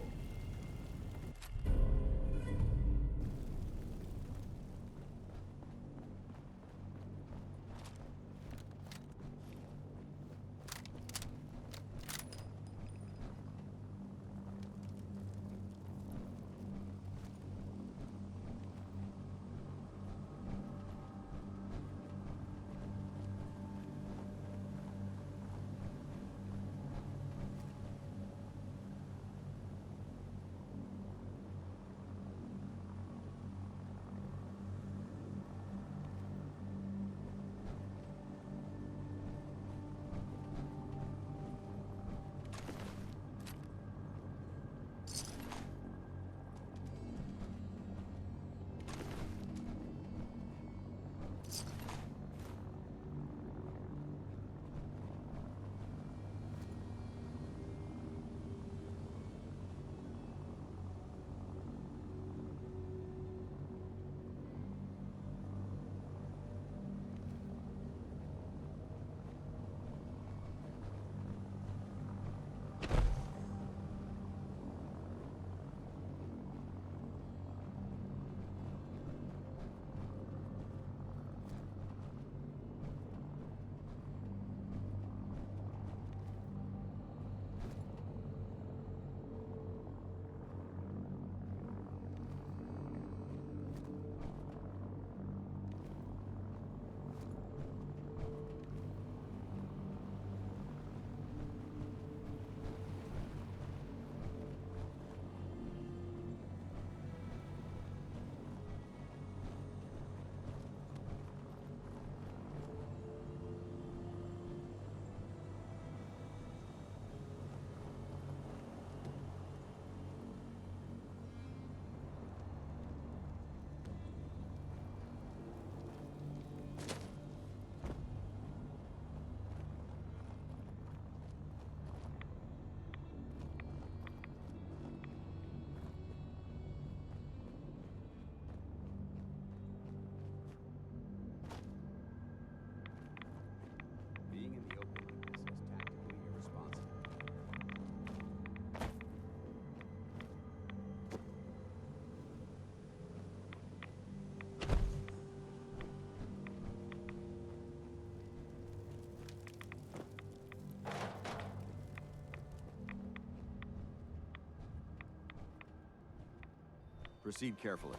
Proceed carefully.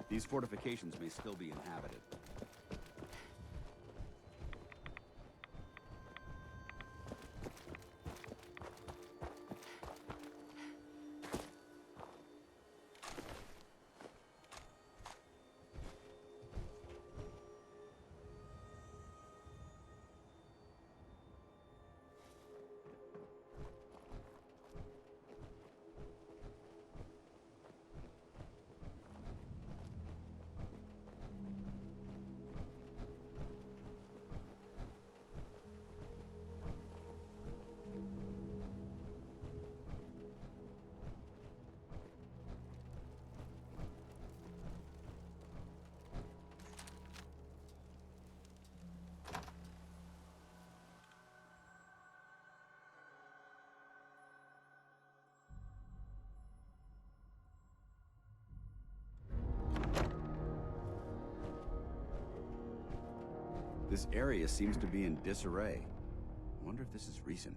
These fortifications may still be inhabited. This area seems to be in disarray. I wonder if this is recent.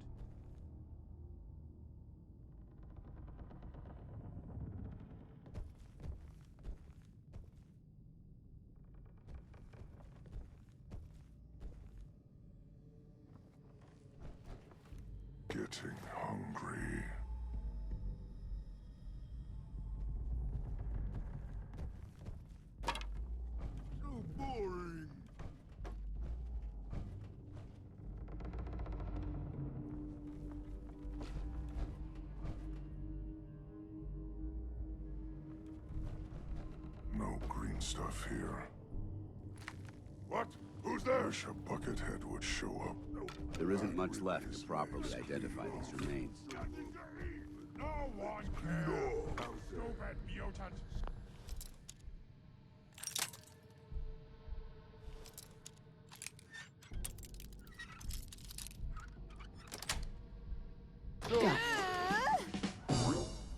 Getting hungry. So boring. No green stuff here. What? Who's there? Wish a buckethead would show up. There isn't much left to properly identify these remains. No one cares. Stupid mutant.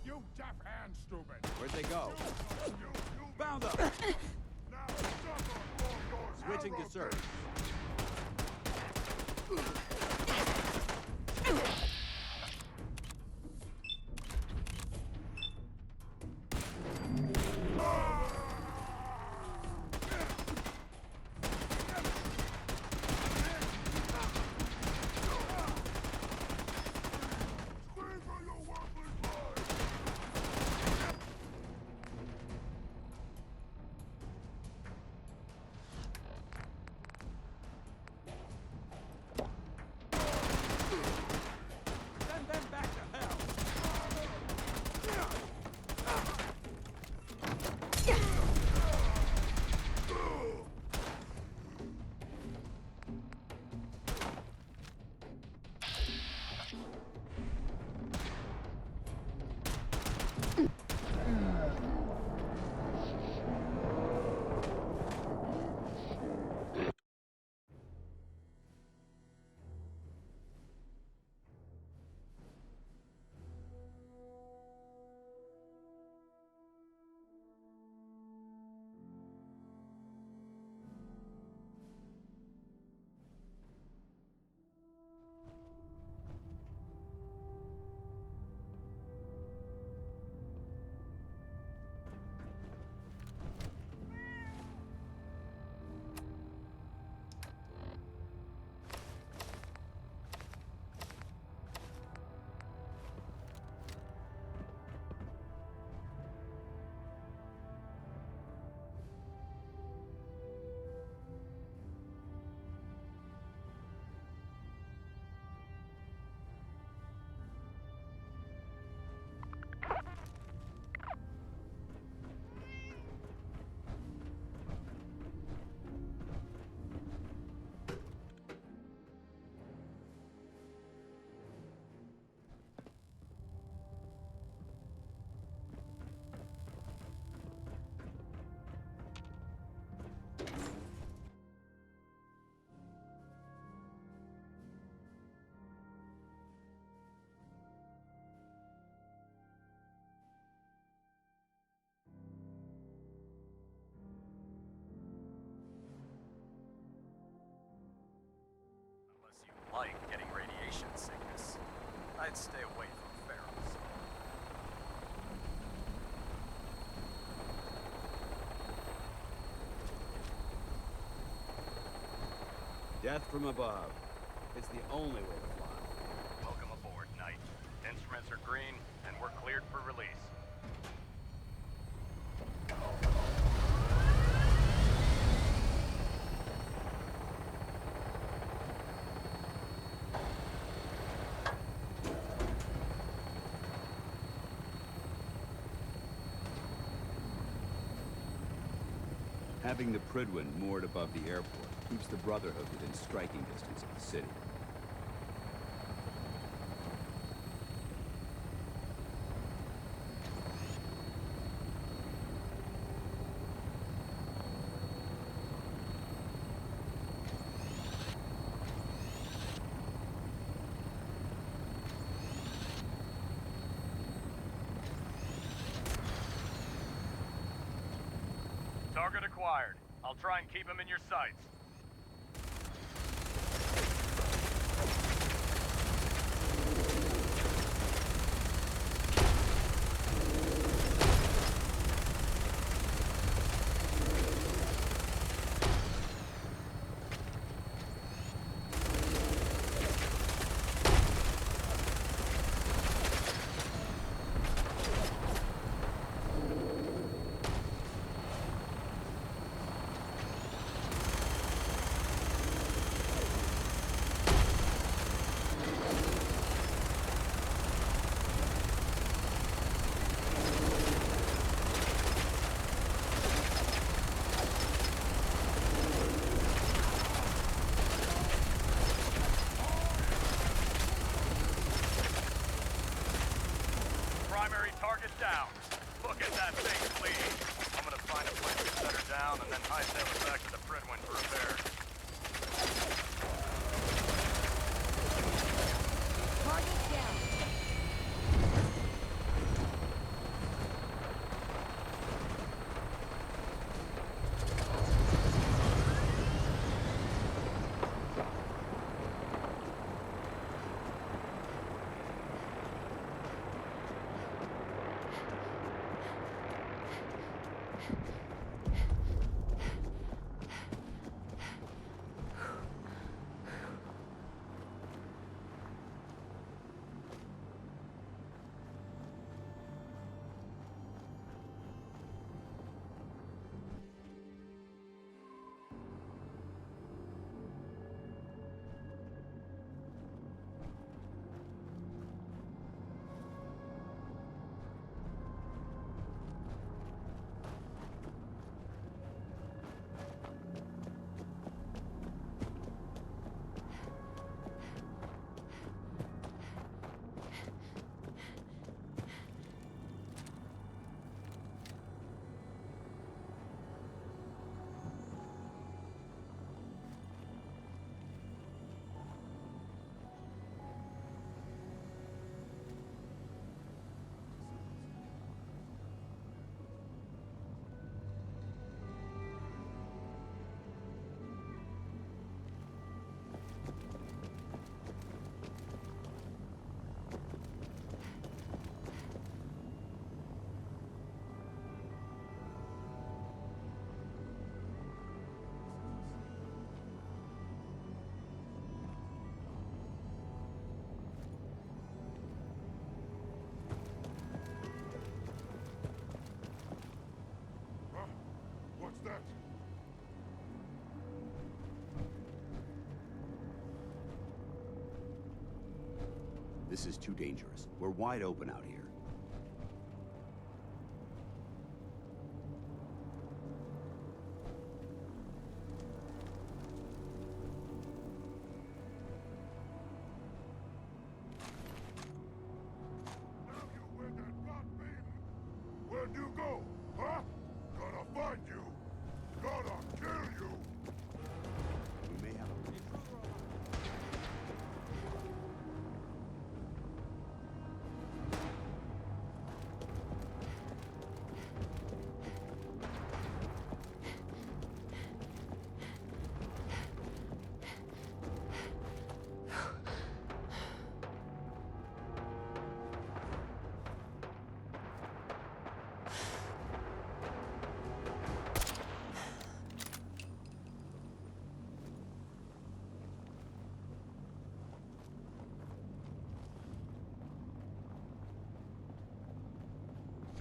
You deaf and stupid. Where'd they go? Found them! Switching to search. Like getting radiation sickness, I'd stay away from ferals. Death from above. It's the only way to fly. Welcome aboard, Knight. Instruments are green, and we're cleared for release. Having the Prydwen moored above the airport keeps the Brotherhood within striking distance of the city. Target acquired. I'll try and keep him in your sights. Primary target down. Look at that thing bleed. I'm gonna find a place to set her down and then hightail it back to the Prydwen for repairs. Target down. What's that? This is too dangerous. We're wide open out here. Where'd you go? Huh? Gonna find you. Gonna kill you. We may have a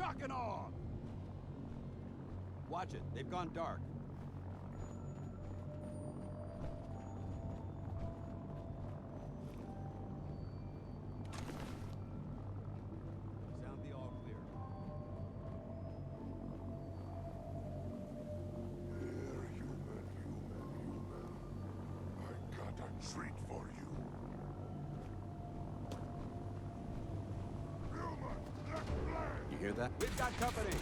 Shock and awe! Watch it. They've gone dark. Sound the all clear. Here, human. I got a treat for you. You hear that? We've got company!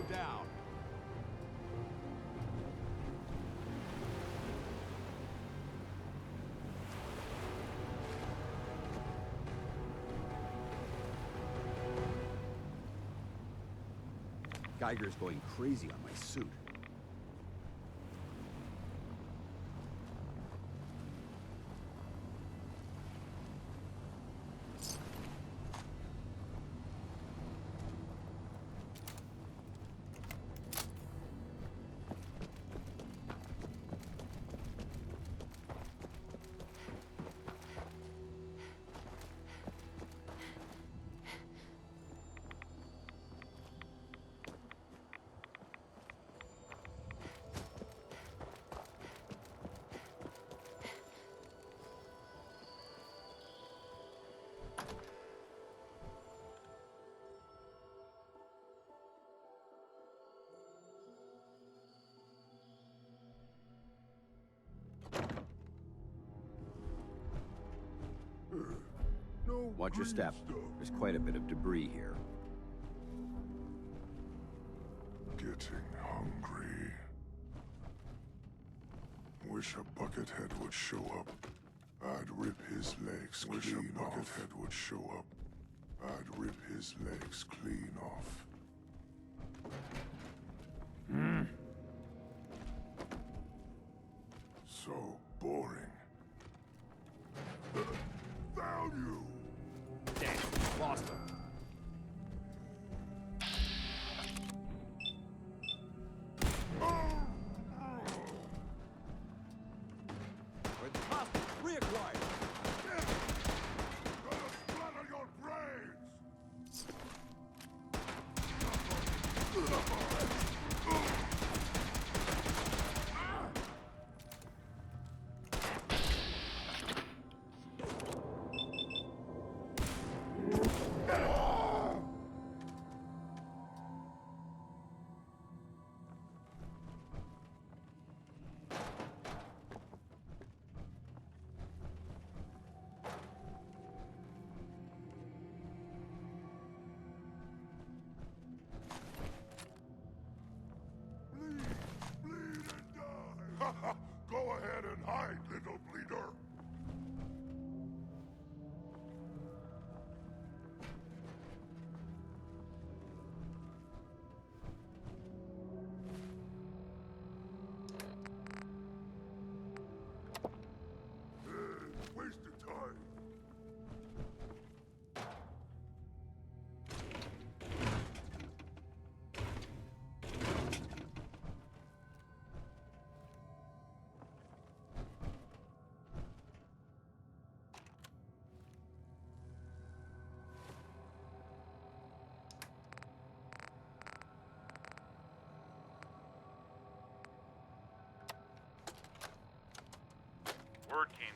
Down. Geiger's going crazy on my suit. Watch your step. There's quite a bit of debris here. Getting hungry. Wish a buckethead would show up. I'd rip his legs clean off. Wish a buckethead would show up. I'd rip his legs clean off. So boring. Found you! Damn, lost him. With the hostage reacquired. Gonna splatter your brains! Go ahead and hide, little bleeder. Wasted time.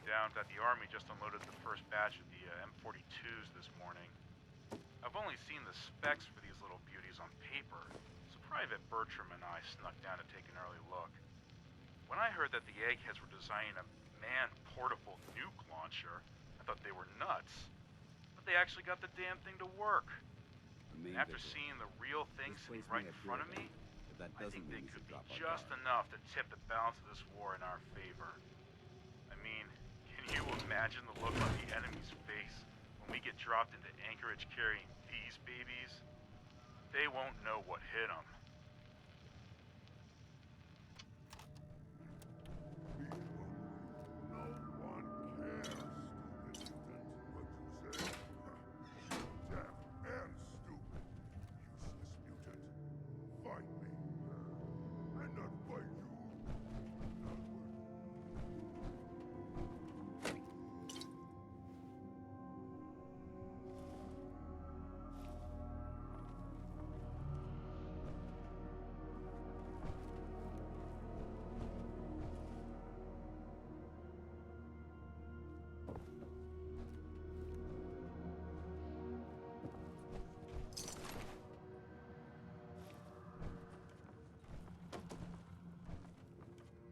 down that the Army just unloaded the first batch of the M42s this morning. I've only seen the specs for these little beauties on paper, so Private Bertram and I snuck down to take an early look. When I heard that the eggheads were designing a man-portable nuke launcher, I thought they were nuts. But they actually got the damn thing to work. And after seeing the real thing sitting right in front of me, I think they could be just enough to tip the balance of this war in our favor. I mean, can you imagine the look on the enemy's face when we get dropped into Anchorage carrying these babies? They won't know what hit them.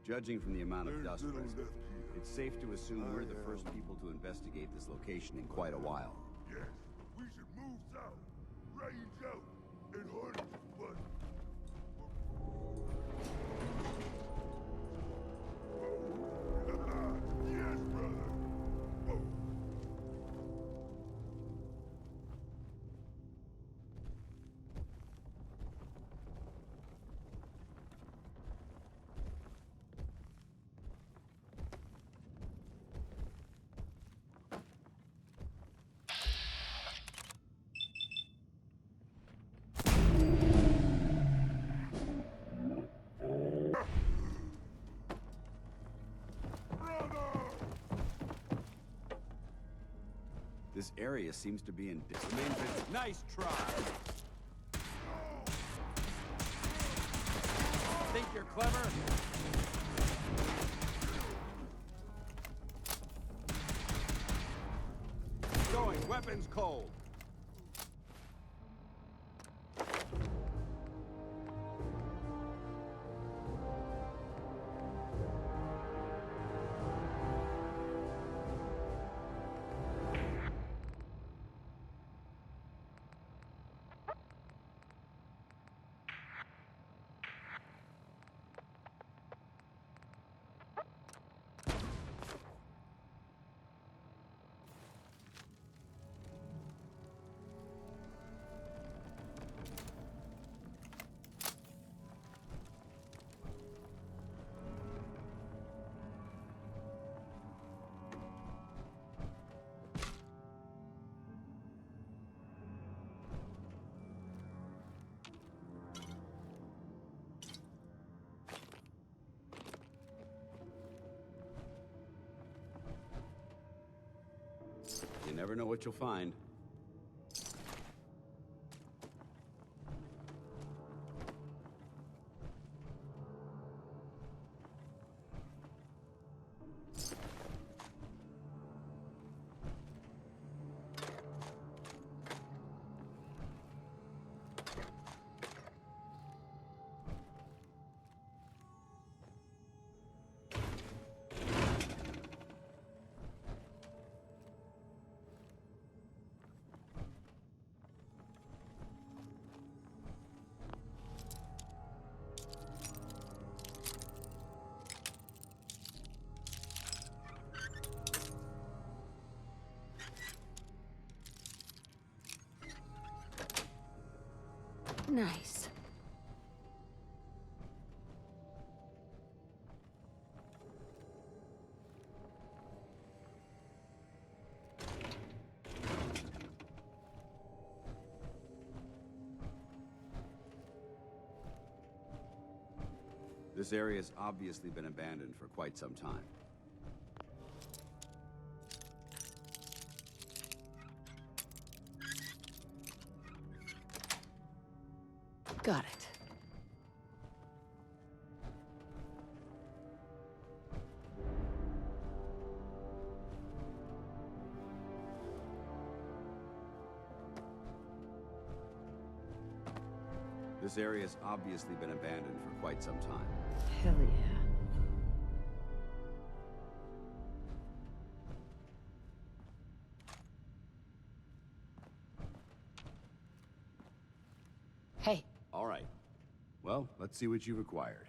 Judging from the amount of dust present, it's safe to assume we're the first people to investigate this location in quite a while. Yes, we should move south, range out, and hunt, but... Yes, brother! This area seems to be in disarray. Nice try! Think you're clever? Going, weapons cold. You never know what you'll find. Nice. This area's obviously been abandoned for quite some time. Got it. This area's obviously been abandoned for quite some time. Hell yeah. Hey. All right. Well, let's see what you've acquired.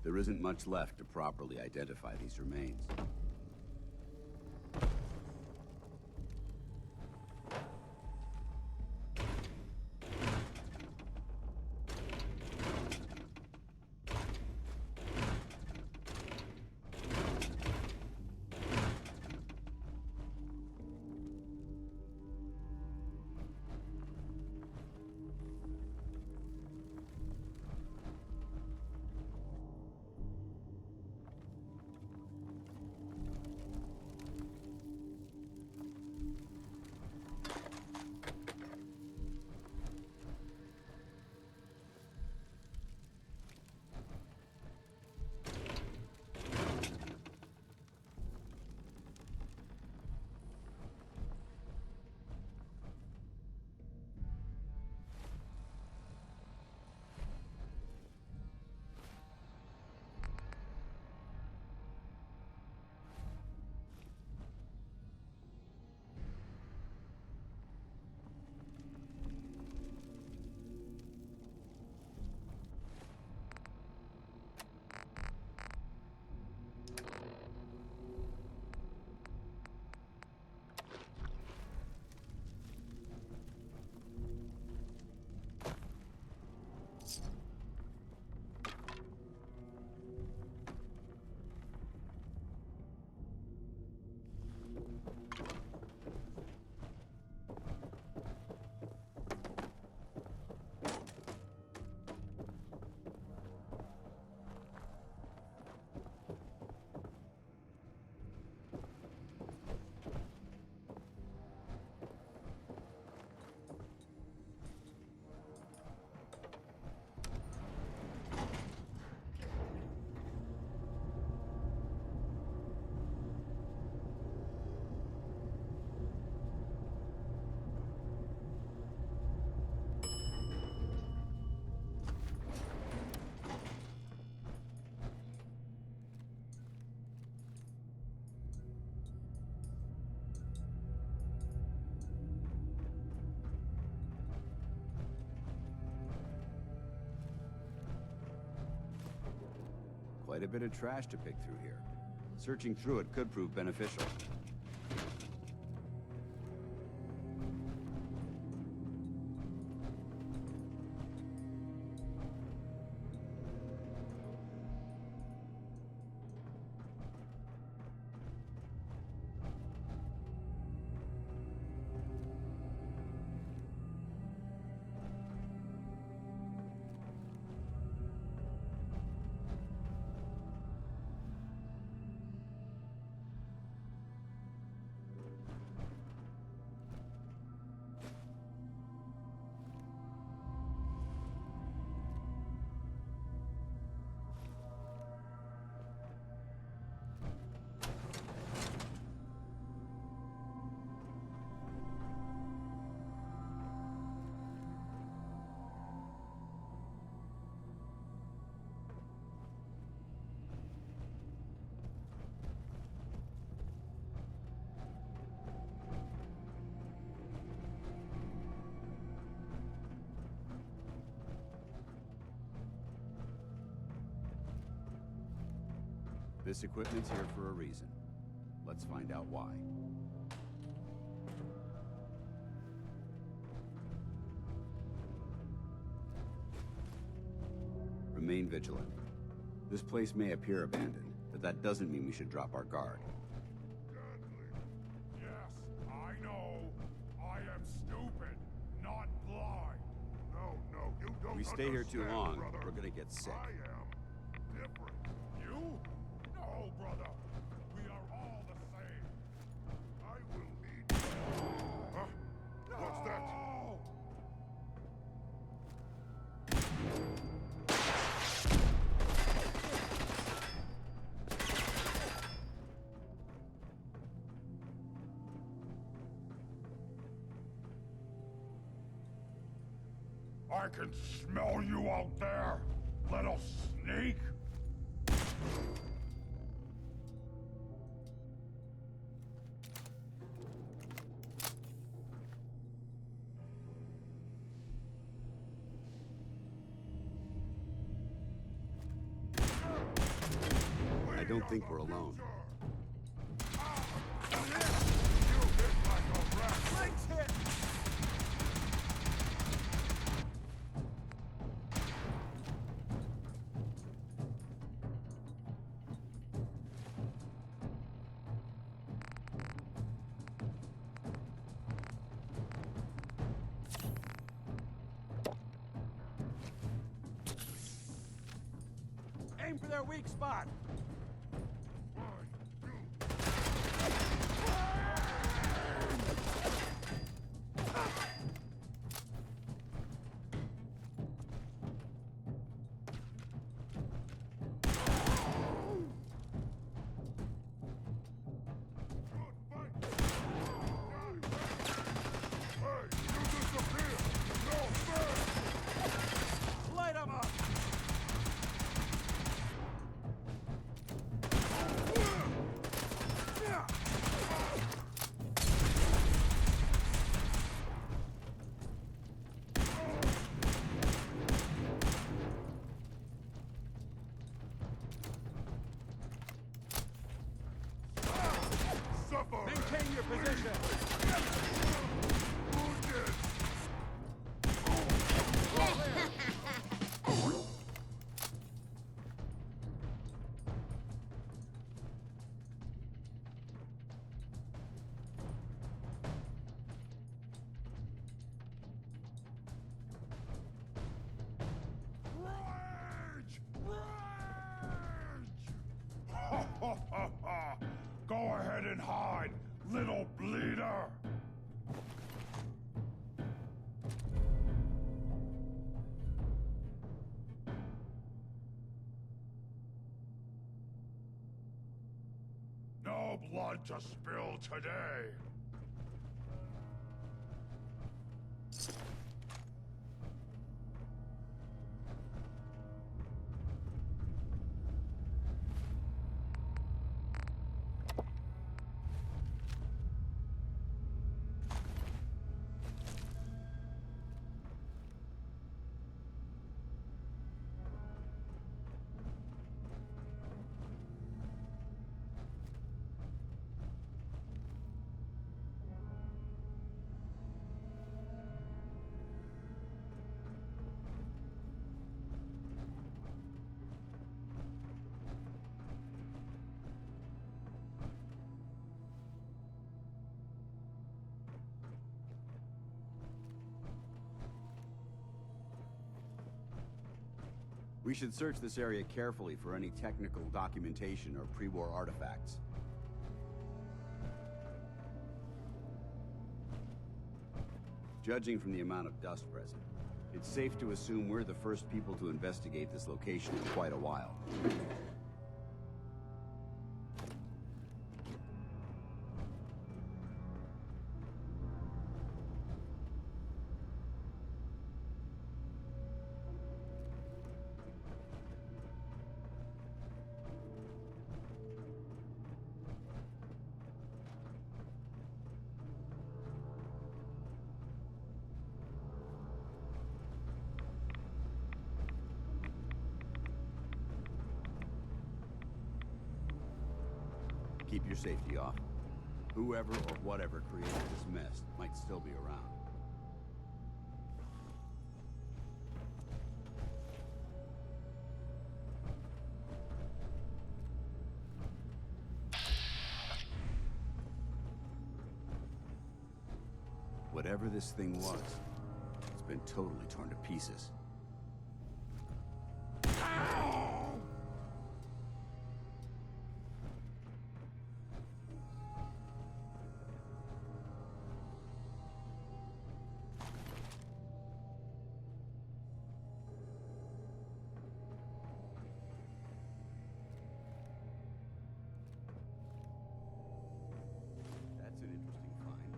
There isn't much left to properly identify these remains. Quite a bit of trash to pick through here. Searching through it could prove beneficial. This equipment's here for a reason. Let's find out why. Remain vigilant. This place may appear abandoned, but that doesn't mean we should drop our guard. Yes, I know. I am stupid, not blind. No, you don't. If we stay here too understand, long, brother. we're gonna get sick. I am different. You? No, brother. We are all the same. I will lead you. Huh? What's that? I can smell you out there, little sneak! I don't think we're alone. Legs hit! Aim for their weak spot! Light 'em up! Maintain your position! Ha ha ha ha! Go ahead and hide, little bleeder! No blood to spill today! We should search this area carefully for any technical documentation or pre-war artifacts. Judging from the amount of dust present, it's safe to assume we're the first people to investigate this location in quite a while. Keep your safety off. Whoever or whatever created this mess might still be around. Whatever this thing was, it's been totally torn to pieces. That's an interesting find.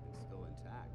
It's still intact.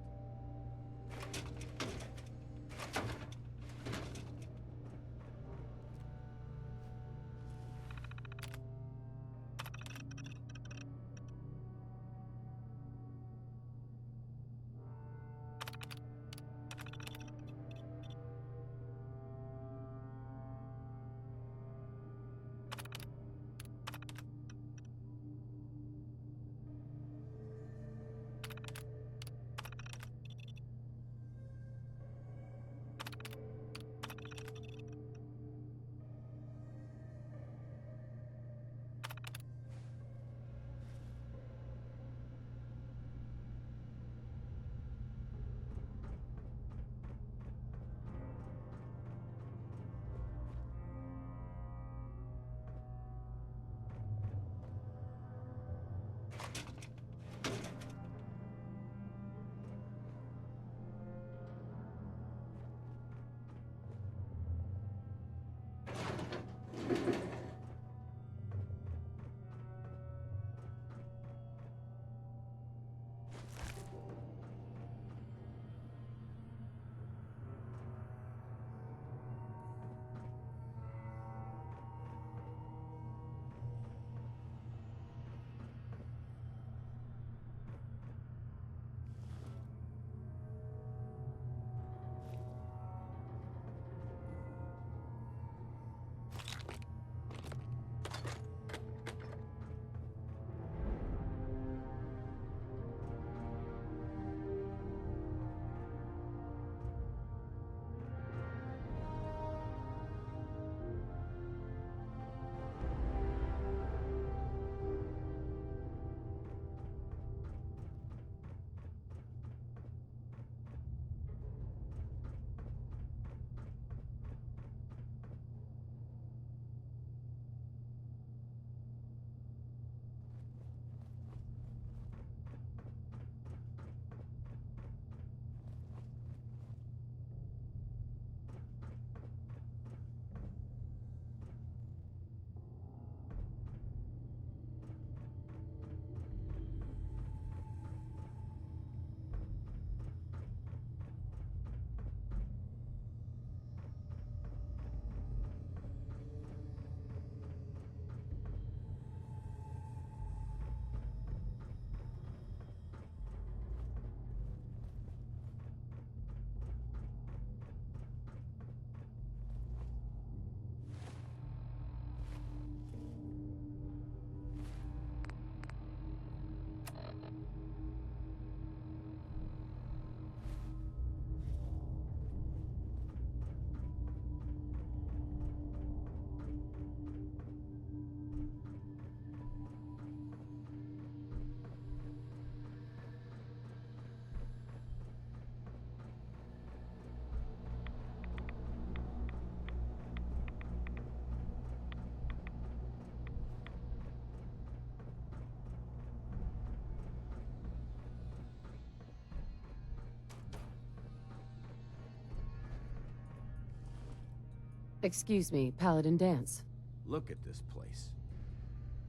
Excuse me, Paladin Dance. Look at this place.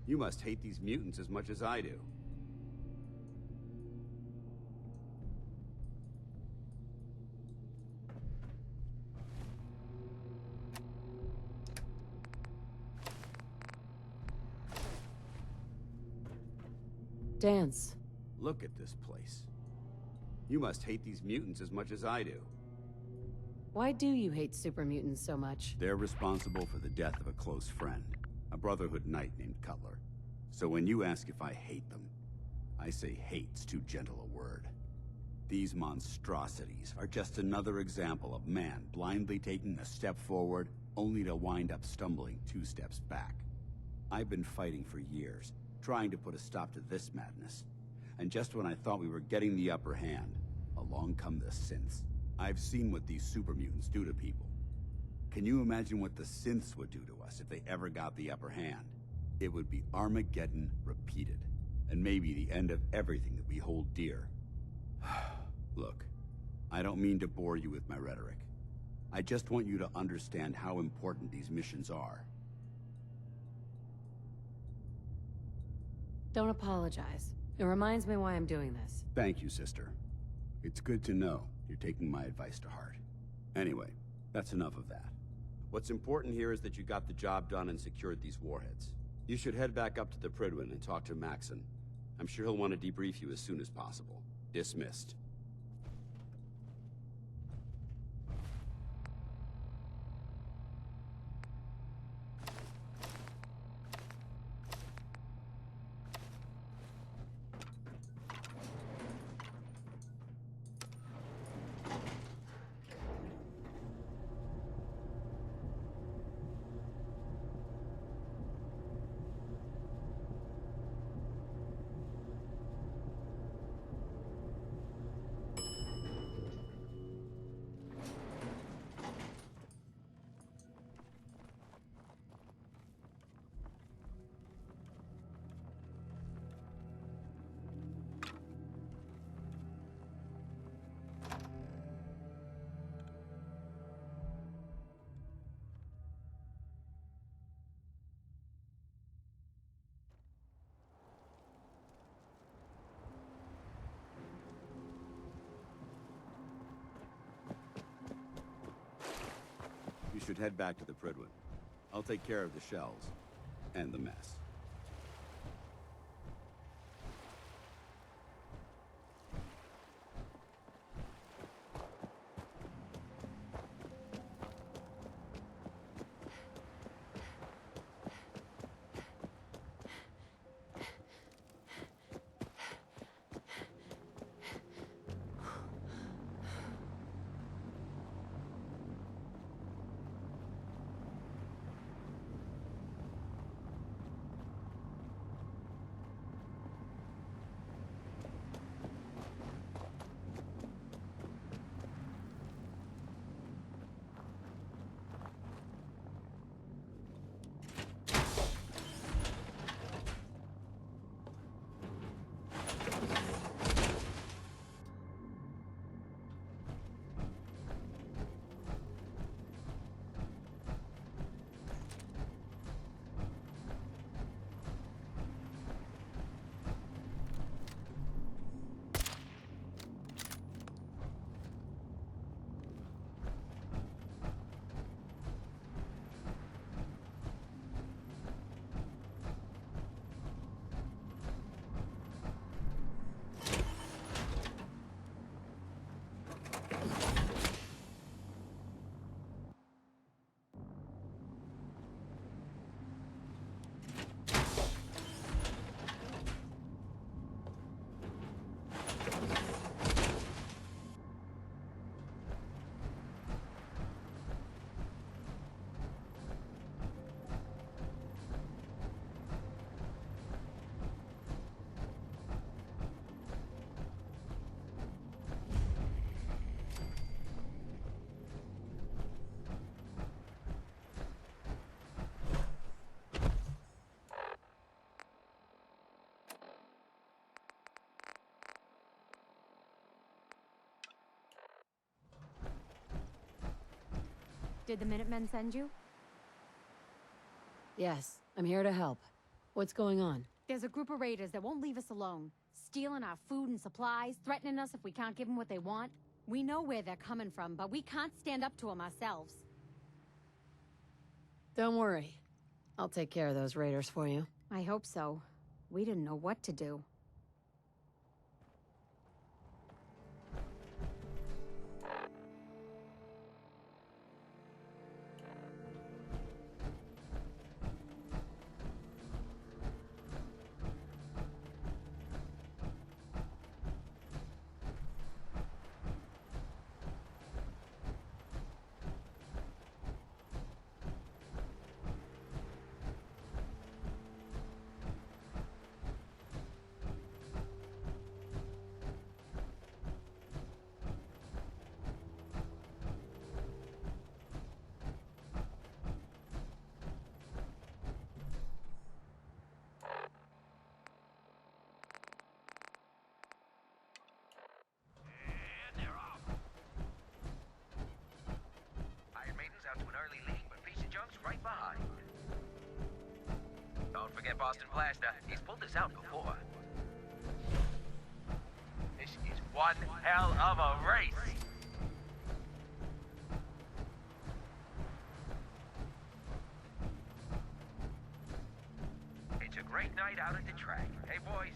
You must hate these mutants as much as I do. Dance. Look at this place. You must hate these mutants as much as I do. Why do you hate super mutants so much? They're responsible for the death of a close friend, a Brotherhood knight named Cutler. So when you ask if I hate them, I say hate's too gentle a word. These monstrosities are just another example of man blindly taking a step forward, only to wind up stumbling 2 steps back. I've been fighting for years, trying to put a stop to this madness. And just when I thought we were getting the upper hand, along come the synths. I've seen what these super mutants do to people. Can you imagine what the synths would do to us if they ever got the upper hand? It would be Armageddon repeated, and maybe the end of everything that we hold dear. Look, I don't mean to bore you with my rhetoric. I just want you to understand how important these missions are. Don't apologize. It reminds me why I'm doing this. Thank you, sister. It's good to know you're taking my advice to heart. Anyway, that's enough of that. What's important here is that you got the job done and secured these warheads. You should head back up to the Prydwen and talk to Maxon. I'm sure he'll want to debrief you as soon as possible. Dismissed. You should head back to the Prydwen. I'll take care of the shells and the mess. Did the Minutemen send you? Yes, I'm here to help. What's going on? There's a group of raiders that won't leave us alone. Stealing our food and supplies, threatening us if we can't give them what they want. We know where they're coming from, but we can't stand up to them ourselves. Don't worry. I'll take care of those raiders for you. I hope so. We didn't know what to do. Don't forget Boston Blaster. He's pulled this out before. This is one hell of a race. It's a great night out at the track. Hey, boys.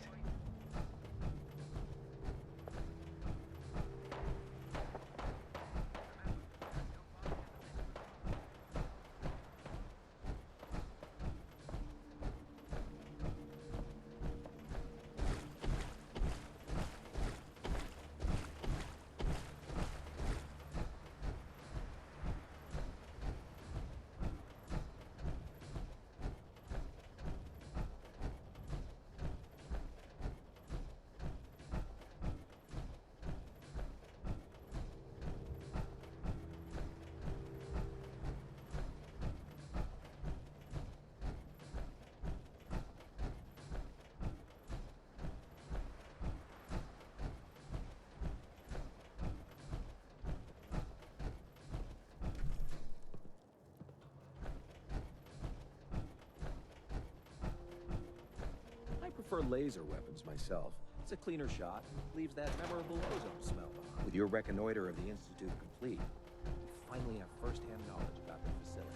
I prefer laser weapons myself. It's a cleaner shot, leaves that memorable ozone smell. With your reconnoiter of the Institute complete, we finally have first-hand knowledge about the facility.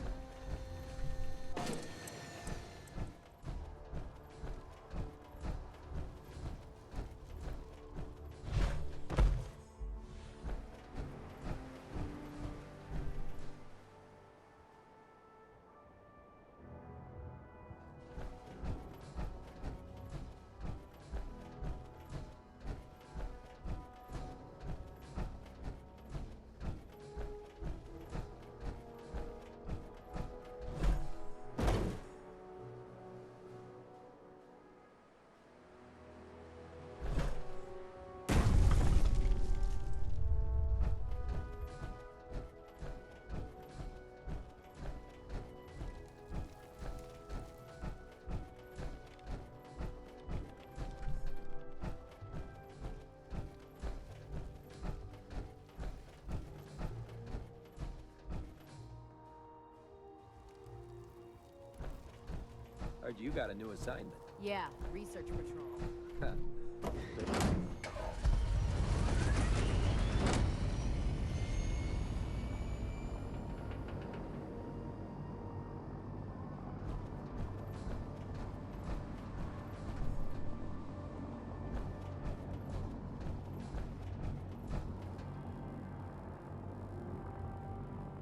Heard you got a new assignment. Yeah, research patrol.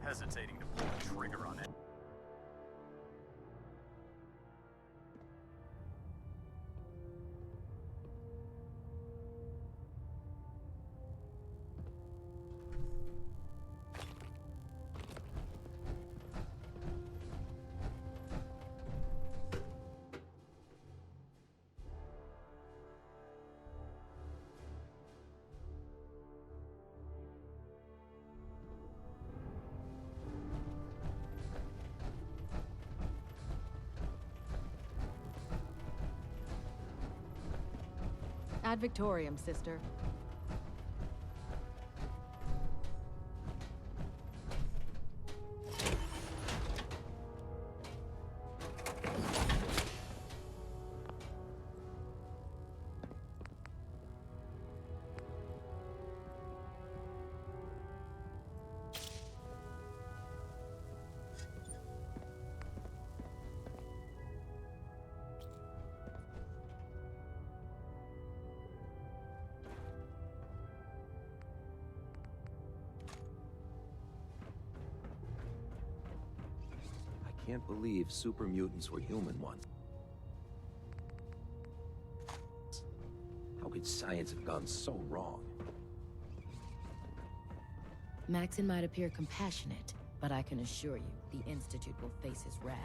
Hesitating to pull the trigger on it. Ad Victoriam, sister. I can't believe super mutants were human once. How could science have gone so wrong? Maxon might appear compassionate, but I can assure you, the Institute will face his wrath.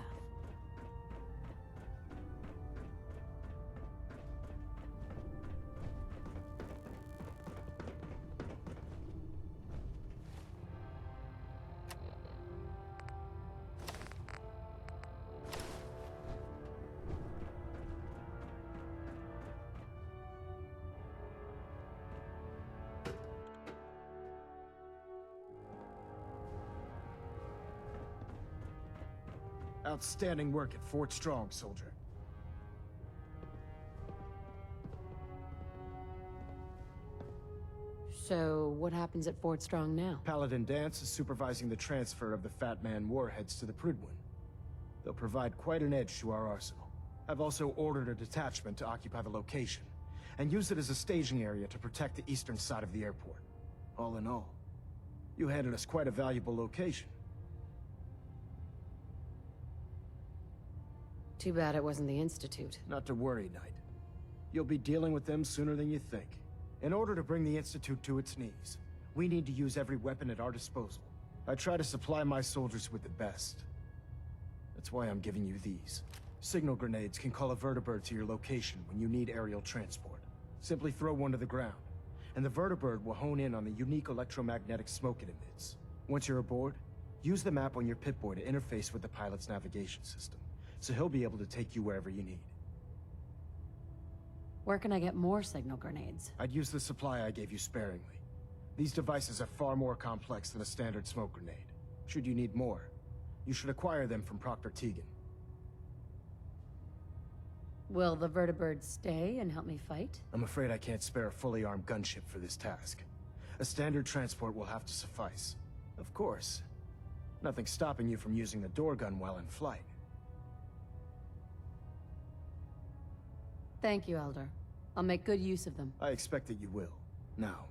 Outstanding work at Fort Strong, soldier. So, what happens at Fort Strong now? Paladin Dance is supervising the transfer of the Fat Man warheads to the Prydwen. They'll provide quite an edge to our arsenal. I've also ordered a detachment to occupy the location, and use it as a staging area to protect the eastern side of the airport. All in all, you handed us quite a valuable location. Too bad it wasn't the Institute. Not to worry, Knight. You'll be dealing with them sooner than you think. In order to bring the Institute to its knees, we need to use every weapon at our disposal. I try to supply my soldiers with the best. That's why I'm giving you these. Signal grenades can call a Vertibird to your location when you need aerial transport. Simply throw one to the ground, and the Vertibird will hone in on the unique electromagnetic smoke it emits. Once you're aboard, use the map on your Pip-Boy to interface with the pilot's navigation system, so he'll be able to take you wherever you need. Where can I get more signal grenades? I'd use the supply I gave you sparingly. These devices are far more complex than a standard smoke grenade. Should you need more, you should acquire them from Proctor Tegan. Will the Vertibirds stay and help me fight? I'm afraid I can't spare a fully armed gunship for this task. A standard transport will have to suffice. Of course, nothing stopping you from using the door gun while in flight. Thank you, Elder. I'll make good use of them. I expect that you will. Now,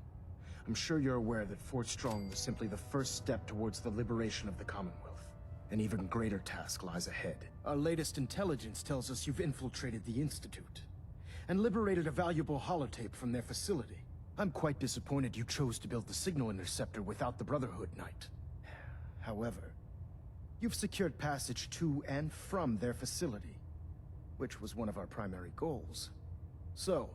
I'm sure you're aware that Fort Strong was simply the first step towards the liberation of the Commonwealth. An even greater task lies ahead. Our latest intelligence tells us you've infiltrated the Institute and liberated a valuable holotape from their facility. I'm quite disappointed you chose to build the signal interceptor without the Brotherhood, Knight. However, you've secured passage to and from their facility, which was one of our primary goals. So,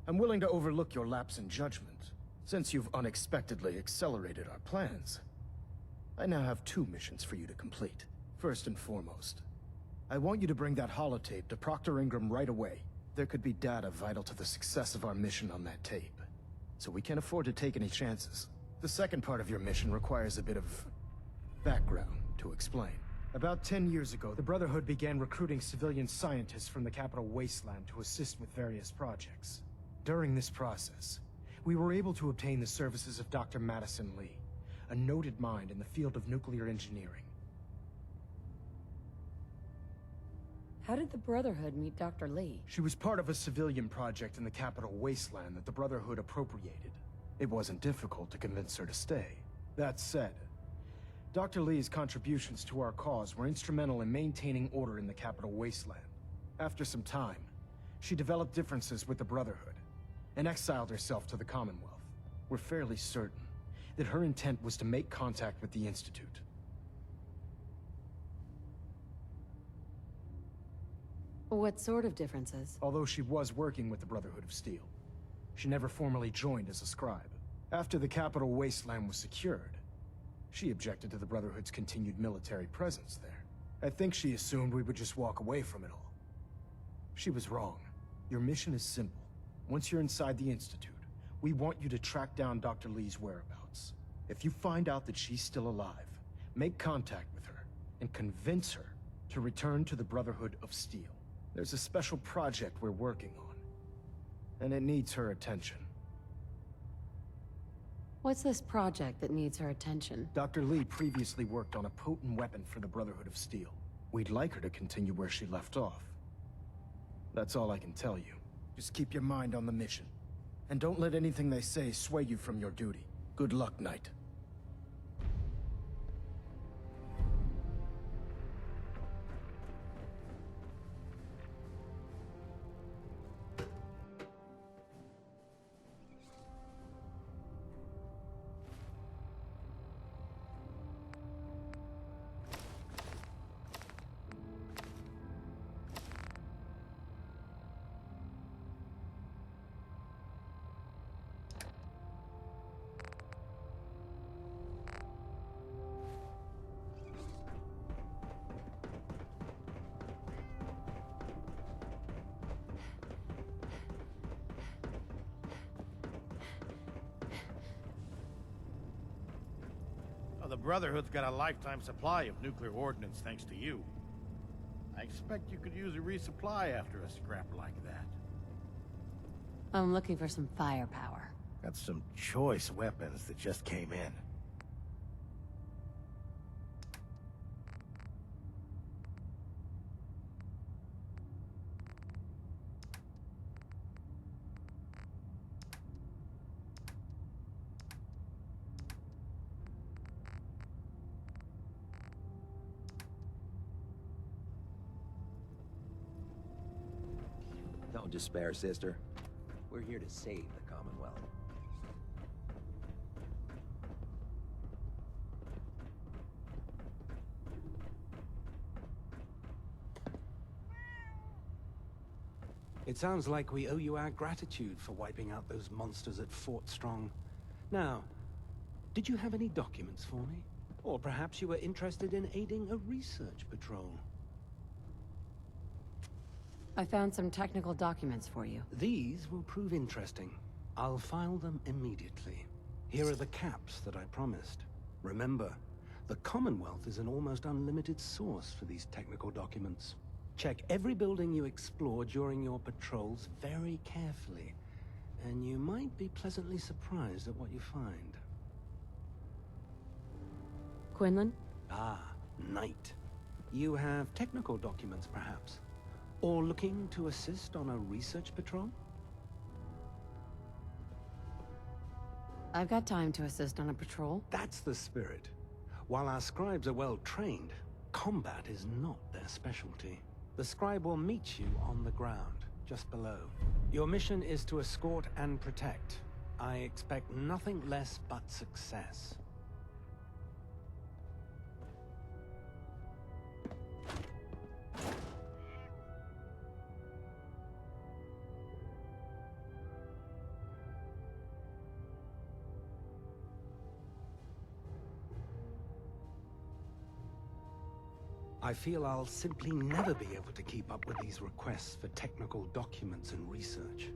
I'm willing to overlook your lapse in judgment, since you've unexpectedly accelerated our plans. I now have 2 missions for you to complete. First and foremost, I want you to bring that holotape to Proctor Ingram right away. There could be data vital to the success of our mission on that tape, so we can't afford to take any chances. The second part of your mission requires a bit of background to explain. About 10 years ago, the Brotherhood began recruiting civilian scientists from the capital wasteland to assist with various projects. During this process, we were able to obtain the services of Dr. Madison Lee, a noted mind in the field of nuclear engineering. How did the Brotherhood meet Dr. Lee? She was part of a civilian project in the capital wasteland that the Brotherhood appropriated. It wasn't difficult to convince her to stay. That said, Dr. Lee's contributions to our cause were instrumental in maintaining order in the capital wasteland. After some time, she developed differences with the Brotherhood and exiled herself to the Commonwealth. We're fairly certain that her intent was to make contact with the Institute. What sort of differences? Although she was working with the Brotherhood of Steel, she never formally joined as a scribe. After the capital wasteland was secured, she objected to the Brotherhood's continued military presence there. I think she assumed we would just walk away from it all. She was wrong. Your mission is simple. Once you're inside the Institute, we want you to track down Dr. Lee's whereabouts. If you find out that she's still alive, make contact with her and convince her to return to the Brotherhood of Steel. There's a special project we're working on, and it needs her attention. What's this project that needs her attention? Dr. Lee previously worked on a potent weapon for the Brotherhood of Steel. We'd like her to continue where she left off. That's all I can tell you. Just keep your mind on the mission. And don't let anything they say sway you from your duty. Good luck, Knight. The Brotherhood's got a lifetime supply of nuclear ordnance thanks to you. I expect you could use a resupply after a scrap like that. I'm looking for some firepower. Got some choice weapons that just came in. Don't despair, sister. We're here to save the Commonwealth. It sounds like we owe you our gratitude for wiping out those monsters at Fort Strong. Now, did you have any documents for me? Or perhaps you were interested in aiding a research patrol? I found some technical documents for you. These will prove interesting. I'll file them immediately. Here are the caps that I promised. Remember, the Commonwealth is an almost unlimited source for these technical documents. Check every building you explore during your patrols very carefully, and you might be pleasantly surprised at what you find. Quinlan? Ah, Knight. You have technical documents, perhaps? Or looking to assist on a research patrol? I've got time to assist on a patrol. That's the spirit. While our scribes are well trained, combat is not their specialty. The scribe will meet you on the ground, just below. Your mission is to escort and protect. I expect nothing less but success. I feel I'll simply never be able to keep up with these requests for technical documents and research.